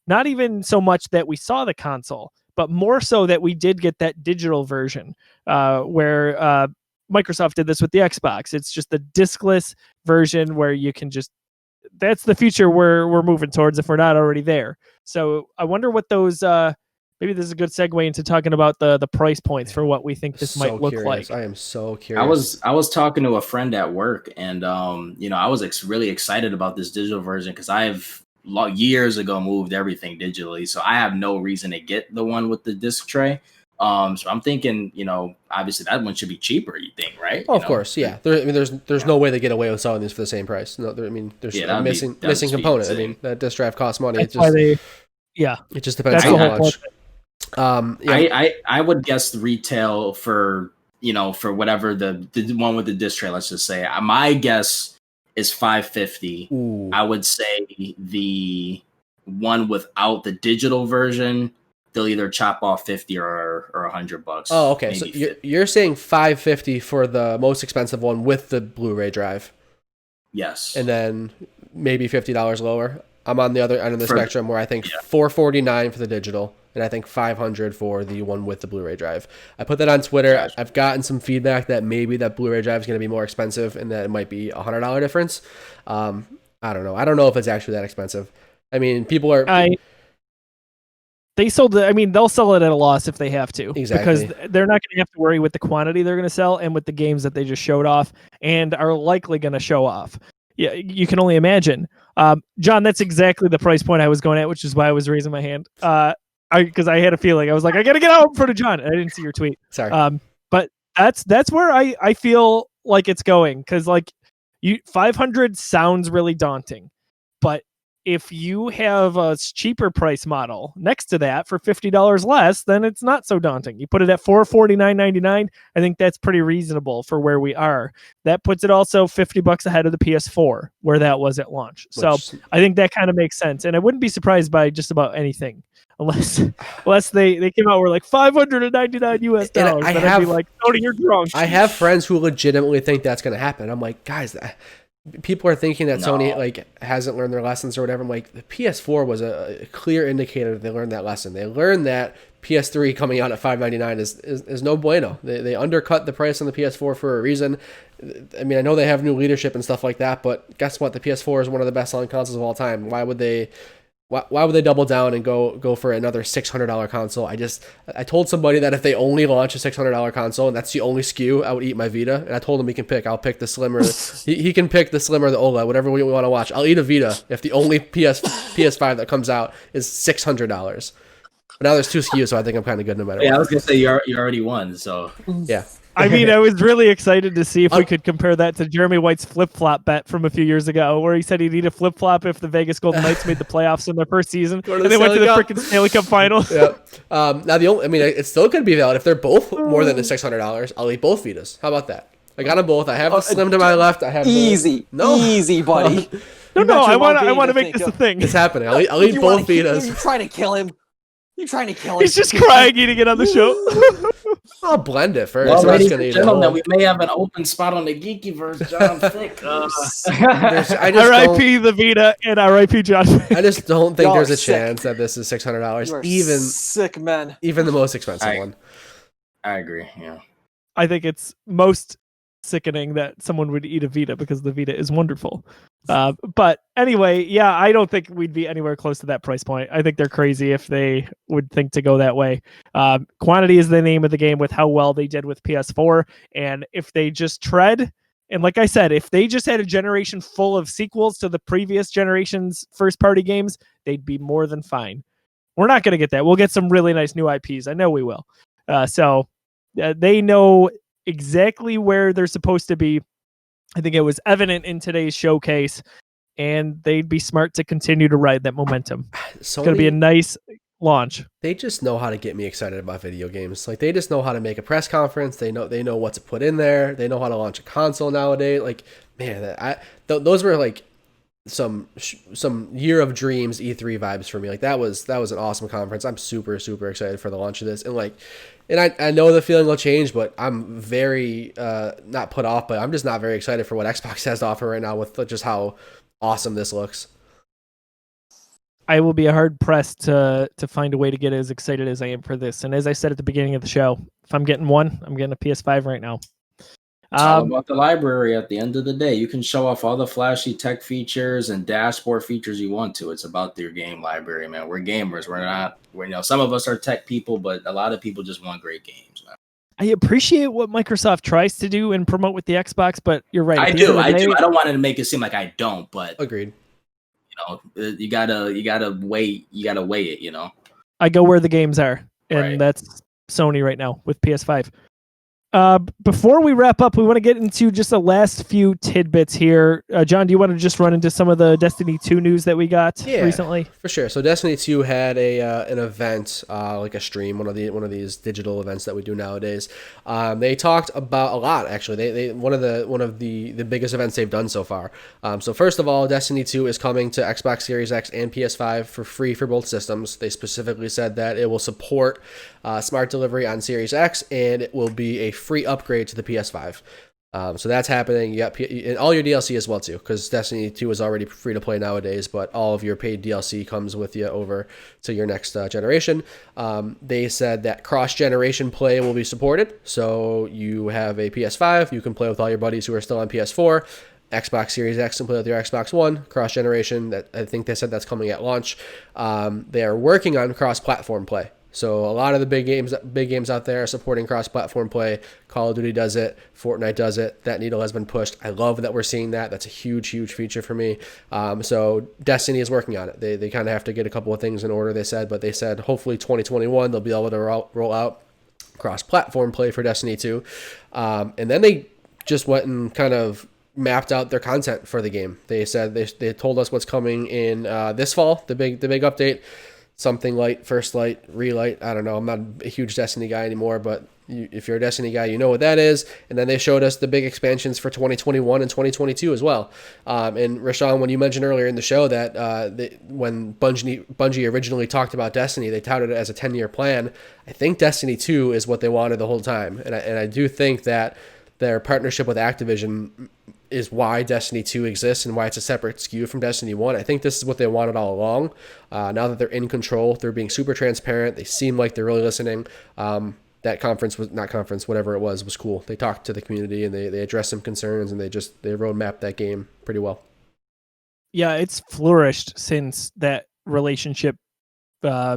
Not even so much that we saw the console, but more so that we did get that digital version, where Microsoft did this with the Xbox. It's just the discless version where you can just... That's the future we're moving towards if we're not already there. So I wonder what those... maybe this is a good segue into talking about the price points for what we think this might look like. I am so curious. I was talking to a friend at work, and I was really excited about this digital version because I've years ago moved everything digitally, so I have no reason to get the one with the disc tray. So I'm thinking, obviously that one should be cheaper. You think, right? Oh, of course, yeah. There's no way they get away with selling these for the same price. No, there's a missing component. I mean, that disc drive costs money. It just depends how much. I would guess the retail for whatever the one with the disc tray. Let's just say my guess is $550. Ooh. I would say the one without the digital version, they'll either chop off $50 or $100. Oh, okay. So you're saying $550 for the most expensive one with the Blu-ray drive? Yes. And then maybe $50 lower. I'm on the other end of the spectrum where I think $449 for the digital, and I think $500 for the one with the Blu-ray drive. I put that on Twitter. Gotcha. I've gotten some feedback that maybe that Blu-ray drive is going to be more expensive and that it might be $100 difference. I don't know. I don't know if it's actually that expensive. I mean, people are... They sold it. I mean, they'll sell it at a loss if they have to. Exactly. Because they're not going to have to worry with the quantity they're going to sell and with the games that they just showed off and are likely going to show off. Yeah, you can only imagine. John, that's exactly the price point I was going at, which is why I was raising my hand. Because I had a feeling. I was like, I got to get out in front of John. I didn't see your tweet. Sorry. But that's where I feel like it's going. Because 500 sounds really daunting. But if you have a cheaper price model next to that for $50 less, then it's not so daunting. You put it at $449.99. I think that's pretty reasonable for where we are. That puts it also $50 ahead of the PS4 where that was at launch. So I think that kind of makes sense. And I wouldn't be surprised by just about anything unless they came out with like $599 US dollars. I'd be like, Tony, you're drunk. I have friends who legitimately think that's going to happen. I'm like, guys, people are thinking that Sony hasn't learned their lessons or whatever. I'm like, the PS4 was a clear indicator that they learned that lesson. They learned that PS3 coming out at $599 is no bueno. They undercut the price on the PS4 for a reason. I mean, I know they have new leadership and stuff like that, but guess what? The PS4 is one of the best selling consoles of all time. Why would they double down and go for another $600 console? I told somebody that if they only launch a $600 console and that's the only SKU, I would eat my Vita. And I told him he can pick. I'll pick the slimmer. he can pick the slimmer, the OLED, whatever we want to watch. I'll eat a Vita if the only PS5 that comes out is $600. But now there's two SKUs, so I think I'm kind of good no matter what. I was gonna say you already won. So yeah. I mean, I was really excited to see if we could compare that to Jeremy White's flip-flop bet from a few years ago, where he said he'd eat a flip-flop if the Vegas Golden Knights made the playoffs in their first season, and they went to the freaking Stanley Cup Finals. Yeah. Now it still could be valid if they're both more than the $600. I'll eat both Vitas. How about that? I got them both. I have the Slim to my left. I have easy, buddy. No. I want to make this a thing. It's happening. I'll eat both Vitas. You're trying to kill him. You're trying to kill him. He's just crying eating it on the show. I'll blend it first. Well, ladies and gentlemen, we may have an open spot on the Geekiverse. John Thick. R.I.P. the Vita and R.I.P. John. I just don't think there's a chance that this is $600. Even sick men. Even the most expensive one. I agree. Yeah. I think it's most sickening that someone would eat a Vita because the Vita is wonderful. But anyway, yeah, I don't think we'd be anywhere close to that price point. I think they're crazy if they would think to go that way. Quantity is the name of the game with how well they did with PS4. And if they just tread, and like I said, if they just had a generation full of sequels to the previous generation's first-party games, they'd be more than fine. We're not going to get that. We'll get some really nice new IPs. I know we will. So they know exactly where they're supposed to be. I think it was evident in today's showcase, and they'd be smart to continue to ride that momentum. It's going to be a nice launch. They just know how to get me excited about video games. Like, they just know how to make a press conference. They know what to put in there. They know how to launch a console nowadays. Like, man, those were like some year of dreams E3 vibes for me. Like, that was an awesome conference. I'm super excited for the launch of this. And I know the feeling will change, but I'm very not put off, but I'm just not very excited for what Xbox has to offer right now with just how awesome this looks. I will be hard pressed to find a way to get as excited as I am for this. And as I said at the beginning of the show, if I'm getting one, I'm getting a PS5 right now. It's all about the library at the end of the day. You can show off all the flashy tech features and dashboard features you want to. It's about your game library, man. We're gamers. Some of us are tech people, but a lot of people just want great games, man. I appreciate what Microsoft tries to do and promote with the Xbox, but you're right. I do. I don't want to make it seem like I don't, but agreed. You gotta weigh it. I go where the games are, and right. That's Sony right now with PS5. Before we wrap up, we want to get into just the last few tidbits here. John, do you want to just run into some of the Destiny 2 news that we got recently? For sure. So Destiny 2 had an event, like a stream, one of these digital events that we do nowadays. They talked about a lot, actually. They one of the biggest events they've done so far. So first of all, Destiny 2 is coming to Xbox Series X and PS5 for free for both systems. They specifically said that it will support smart delivery on Series X, and it will be a free upgrade to the PS5. So that's happening. You got and all your DLC as well too, because Destiny 2 is already free to play nowadays, but all of your paid DLC comes with you over to your next generation. They said that cross-generation play will be supported. So you have a PS5, you can play with all your buddies who are still on PS4. Xbox Series X and play with your Xbox One, cross-generation. That I think they said that's coming at launch. They are working on cross-platform play. So a lot of the big games out there are supporting cross-platform play. Call of Duty does it. Fortnite does it. That needle has been pushed. I love that we're seeing that. That's a huge feature for me. So Destiny is working on it. They kind of have to get a couple of things in order, they said hopefully 2021 they'll be able to roll out cross-platform play for Destiny 2. And then they just went and kind of mapped out their content for the game. They said they told us what's coming in this fall, the big update. Something light, first light, relight. I don't know. I'm not a huge Destiny guy anymore, but if you're a Destiny guy, you know what that is. And then they showed us the big expansions for 2021 and 2022 as well. And Rashawn, when you mentioned earlier in the show that when Bungie originally talked about Destiny, they touted it as a 10-year plan. I think Destiny 2 is what they wanted the whole time. And I do think that their partnership with Activision is why Destiny 2 exists and why it's a separate SKU from Destiny 1. I think this is what they wanted all along. Now that they're in control, they're being super transparent. They seem like they're really listening. That whatever it was cool. They talked to the community and they addressed some concerns and they roadmapped that game pretty well. Yeah, it's flourished since that relationship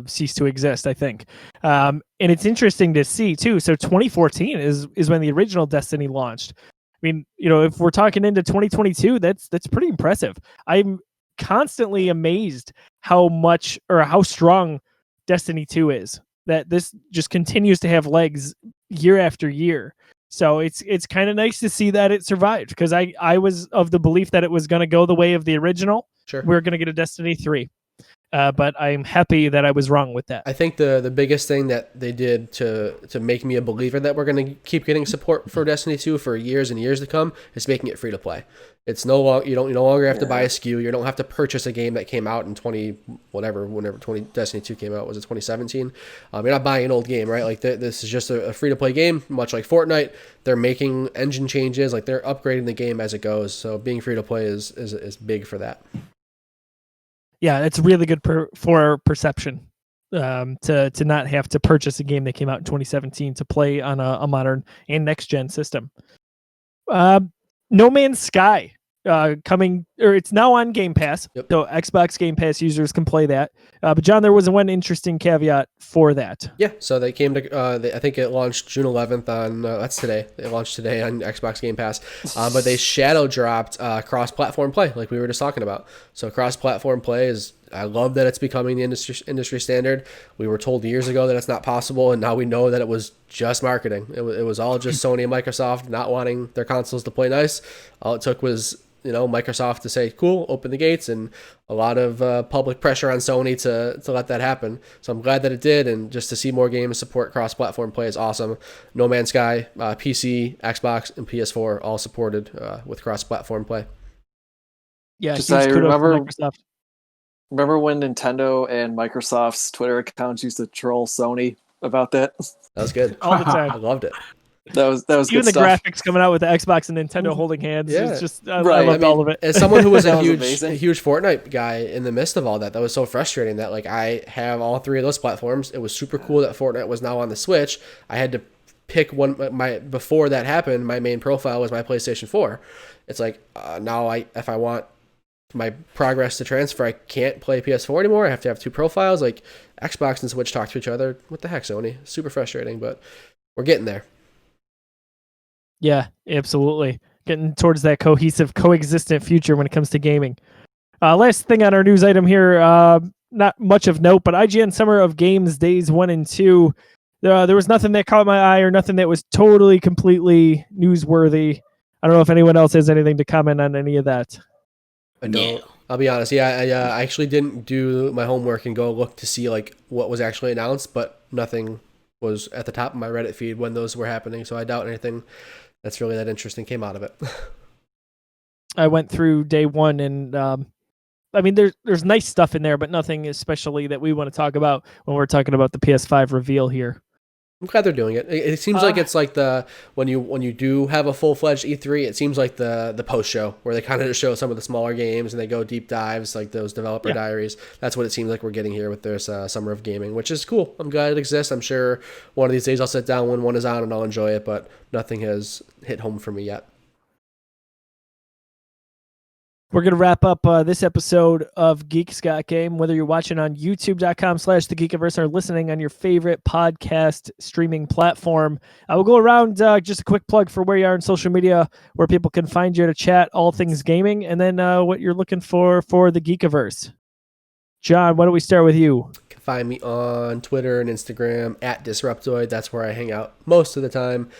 ceased to exist, I think. And it's interesting to see too. So 2014 is when the original Destiny launched. I mean, if we're talking into 2022, that's pretty impressive. I'm constantly amazed how much or how strong Destiny 2 is. That this just continues to have legs year after year. So it's kind of nice to see that it survived, because I was of the belief that it was going to go the way of the original. Sure. We're going to get a Destiny 3. But I'm happy that I was wrong with that. I think the biggest thing that they did to make me a believer that we're going to keep getting support for Destiny 2 for years and years to come is making it free to play. It's you no longer have to buy a SKU. You don't have to purchase a game that came out in whenever Destiny 2 came out. Was it 2017? You're not buying an old game, right? Like this is just a free to play game, much like Fortnite. They're making engine changes, like they're upgrading the game as it goes. So being free to play is big for that. Yeah, it's really good for perception to not have to purchase a game that came out in 2017 to play on a modern and next gen system. No Man's Sky coming, or it's now on Game Pass. Yep. So Xbox Game Pass users can play that. But John, there was one interesting caveat for that. Yeah, so they came to, I think it launched June 11th on, that's today. It launched today on Xbox Game Pass. But they shadow dropped cross-platform play, like we were just talking about. So cross-platform play is, I love that it's becoming the industry standard. We were told years ago that it's not possible, and now we know that it was just marketing. It was all just Sony and Microsoft not wanting their consoles to play nice. All it took was, Microsoft to say, cool, open the gates, and a lot of public pressure on Sony to let that happen. So I'm glad that it did, and just to see more games support cross-platform play is awesome. No Man's Sky, PC, Xbox, and PS4 all supported with cross-platform play. Yeah, Just I remember Microsoft. Remember when Nintendo and Microsoft's Twitter accounts used to troll Sony about that? That was good. All the time. I loved it. That was Even good the stuff. graphics coming out with the Xbox and Nintendo holding hands. Yeah. It's just, Right. I loved all of it. As someone who was That a was huge amazing. Fortnite guy in the midst of all that, that was so frustrating that like I have all three of those platforms. It was super cool that Fortnite was now on the Switch. I had to pick one. Before that happened, my main profile was my PlayStation 4. It's like now if I want my progress to transfer, I can't play PS4 anymore. I have to have two profiles. Like Xbox and Switch talk to each other. What the heck, Sony? Super frustrating, but we're getting there. Yeah, absolutely. Getting towards that cohesive, coexistent future when it comes to gaming. Last thing on our news item here, not much of note, but IGN Summer of Games Days 1 and 2. There was nothing that caught my eye or nothing that was totally, completely newsworthy. I don't know if anyone else has anything to comment on any of that. I don't. I'll be honest. Yeah, I actually didn't do my homework and go look to see like what was actually announced, but nothing was at the top of my Reddit feed when those were happening. So I doubt anything that's really that interesting came out of it. I went through day one, and I mean, there's nice stuff in there, but nothing especially that we want to talk about when we're talking about the PS5 reveal here. I'm glad they're doing it. It seems like it's like when you do have a full-fledged E3, it seems like the post show where they kind of just show some of the smaller games and they go deep dives like those developer diaries. That's what it seems like we're getting here with this Summer of Gaming, which is cool. I'm glad it exists. I'm sure one of these days I'll sit down when one is on and I'll enjoy it, but nothing has hit home for me yet. We're going to wrap up this episode of Geeks Got Game, whether you're watching on youtube.com/the Geekiverse or listening on your favorite podcast streaming platform. I will go around just a quick plug for where you are on social media, where people can find you to chat all things gaming, and then what you're looking for the Geekiverse. John, why don't we start with you? You can find me on Twitter and Instagram at Disruptoid. That's where I hang out most of the time,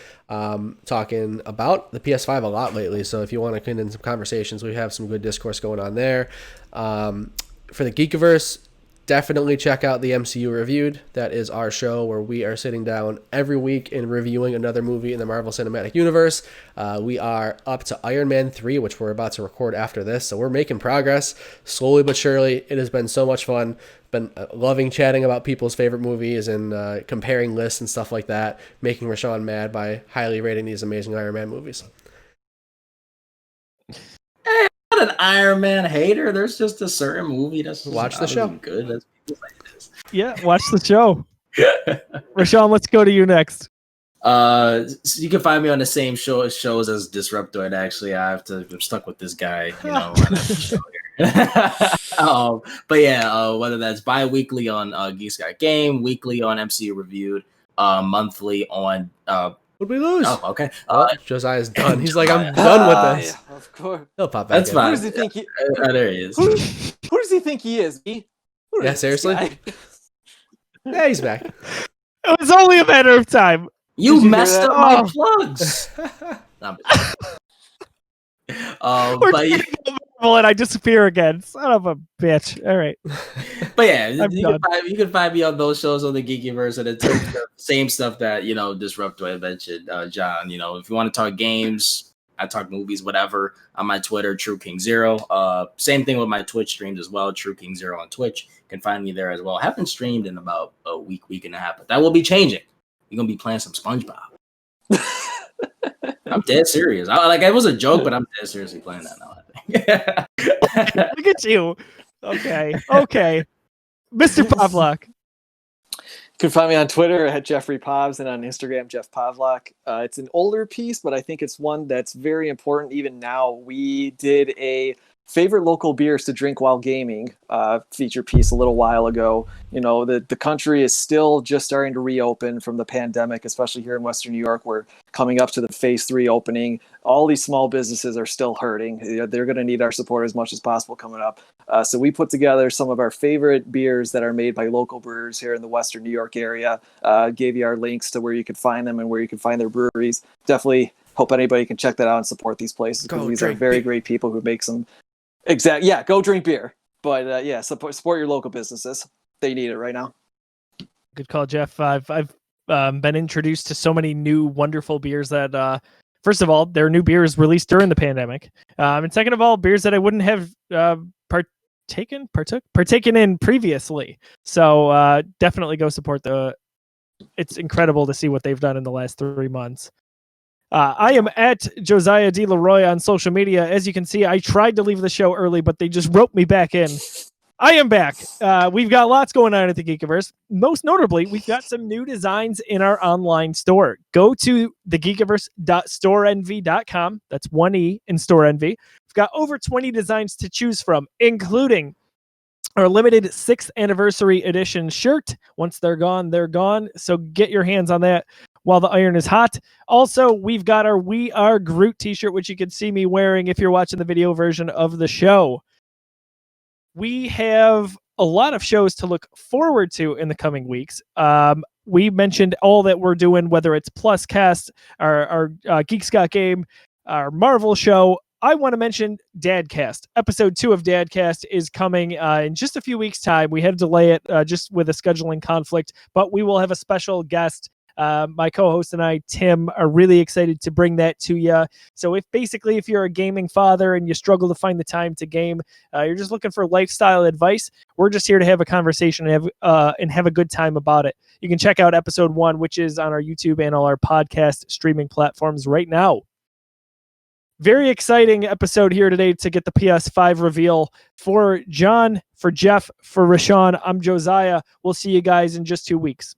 talking about the PS5 a lot lately. So if you want to get in some conversations, we have some good discourse going on there. For the Geekiverse, definitely check out the MCU Reviewed. That is our show where we are sitting down every week and reviewing another movie in the Marvel Cinematic Universe. We are up to Iron Man 3, which we're about to record after this. So we're making progress slowly but surely. It has been so much fun. Been loving chatting about people's favorite movies and comparing lists and stuff like that, making Rashawn mad by highly rating these amazing Iron Man movies. An Iron Man hater. There's just a certain movie that's just Watch the show. Good. That's like this. Yeah, watch the show. Rashawn, let's go to you next. So you can find me on the same shows as Disruptoid. Actually, I'm stuck with this guy, but yeah, whether that's bi-weekly on Geeks Got Game, weekly on MCU Reviewed, monthly on Would we lose? Oh, okay. Josiah's done. He's like, I'm done with this. Yeah, of course. He'll pop back That's in. fine. Who does he think he? There he is. Who does he think he is? B? Who Yeah, is this seriously? guy? Yeah, he's back. It was only a matter of time. You Did you messed hear up that? my plugs. We're But yeah, and I disappear again. Son of a bitch. All right. But yeah, I'm done. you can find me on those shows on the Geekiverse, and it's the same stuff that Disruptoid mentioned, John. If you want to talk games, I talk movies, whatever. On my Twitter, True King Zero. Same thing with my Twitch streams as well, True King Zero on Twitch. You can find me there as well. I haven't streamed in about a week and a half, but that will be changing. You're gonna be playing some SpongeBob. I'm dead serious. It was a joke, but I'm dead seriously playing that now. I think. Look at you. Okay. Mr. Pavlok. can find me on Twitter at Jeffrey Povs and on Instagram, Jeff Pavlak. It's an older piece, but I think it's one that's very important even now. We did a favorite local beers to drink while gaming feature piece a little while ago. You know, the country is still just starting to reopen from the pandemic, especially here in Western New York. We're coming up to the phase 3 opening. All these small businesses are still hurting. They're going to need our support as much as possible coming up. So we put together some of our favorite beers that are made by local brewers here in the Western New York area. Gave you our links to where you can find them and where you can find their breweries. Definitely hope anybody can check that out and support these places, because these are very great people who make some. Exactly. Yeah, go drink beer. But yeah, support your local businesses. They need it right now. Good call, Jeff. I've been introduced to so many new wonderful beers that, first of all, they're new beers released during the pandemic, and second of all, beers that I wouldn't have partaken in previously. So definitely go support it's incredible to see what they've done in the last 3 months. I am at Josiah D. Leroy on social media. As you can see, I tried to leave the show early, but they just roped me back in. I am back. We've got lots going on at the Geekiverse. Most notably, we've got some new designs in our online store. Go to thegeekiverse.storeenvy.com. That's 1E in Store Envy. We've got over 20 designs to choose from, including our limited 6th anniversary edition shirt. Once they're gone, they're gone. So get your hands on that while the iron is hot. Also, we've got our We Are Groot t-shirt, which you can see me wearing if you're watching the video version of the show. We have a lot of shows to look forward to in the coming weeks. We mentioned all that we're doing, whether it's Pluscast, our Geeks Got Game, our Marvel show. I want to mention Dadcast. Episode 2 of Dadcast is coming in just a few weeks' time. We had to delay it just with a scheduling conflict, but we will have a special guest. My co-host and I, Tim, are really excited to bring that to you. So if you're a gaming father and you struggle to find the time to game, you're just looking for lifestyle advice, we're just here to have a conversation and have a good time about it. You can check out episode 1, which is on our YouTube and all our podcast streaming platforms right now. Very exciting episode here today to get the PS5 reveal. For John, for Jeff, for Rashawn, I'm Josiah. We'll see you guys in just 2 weeks.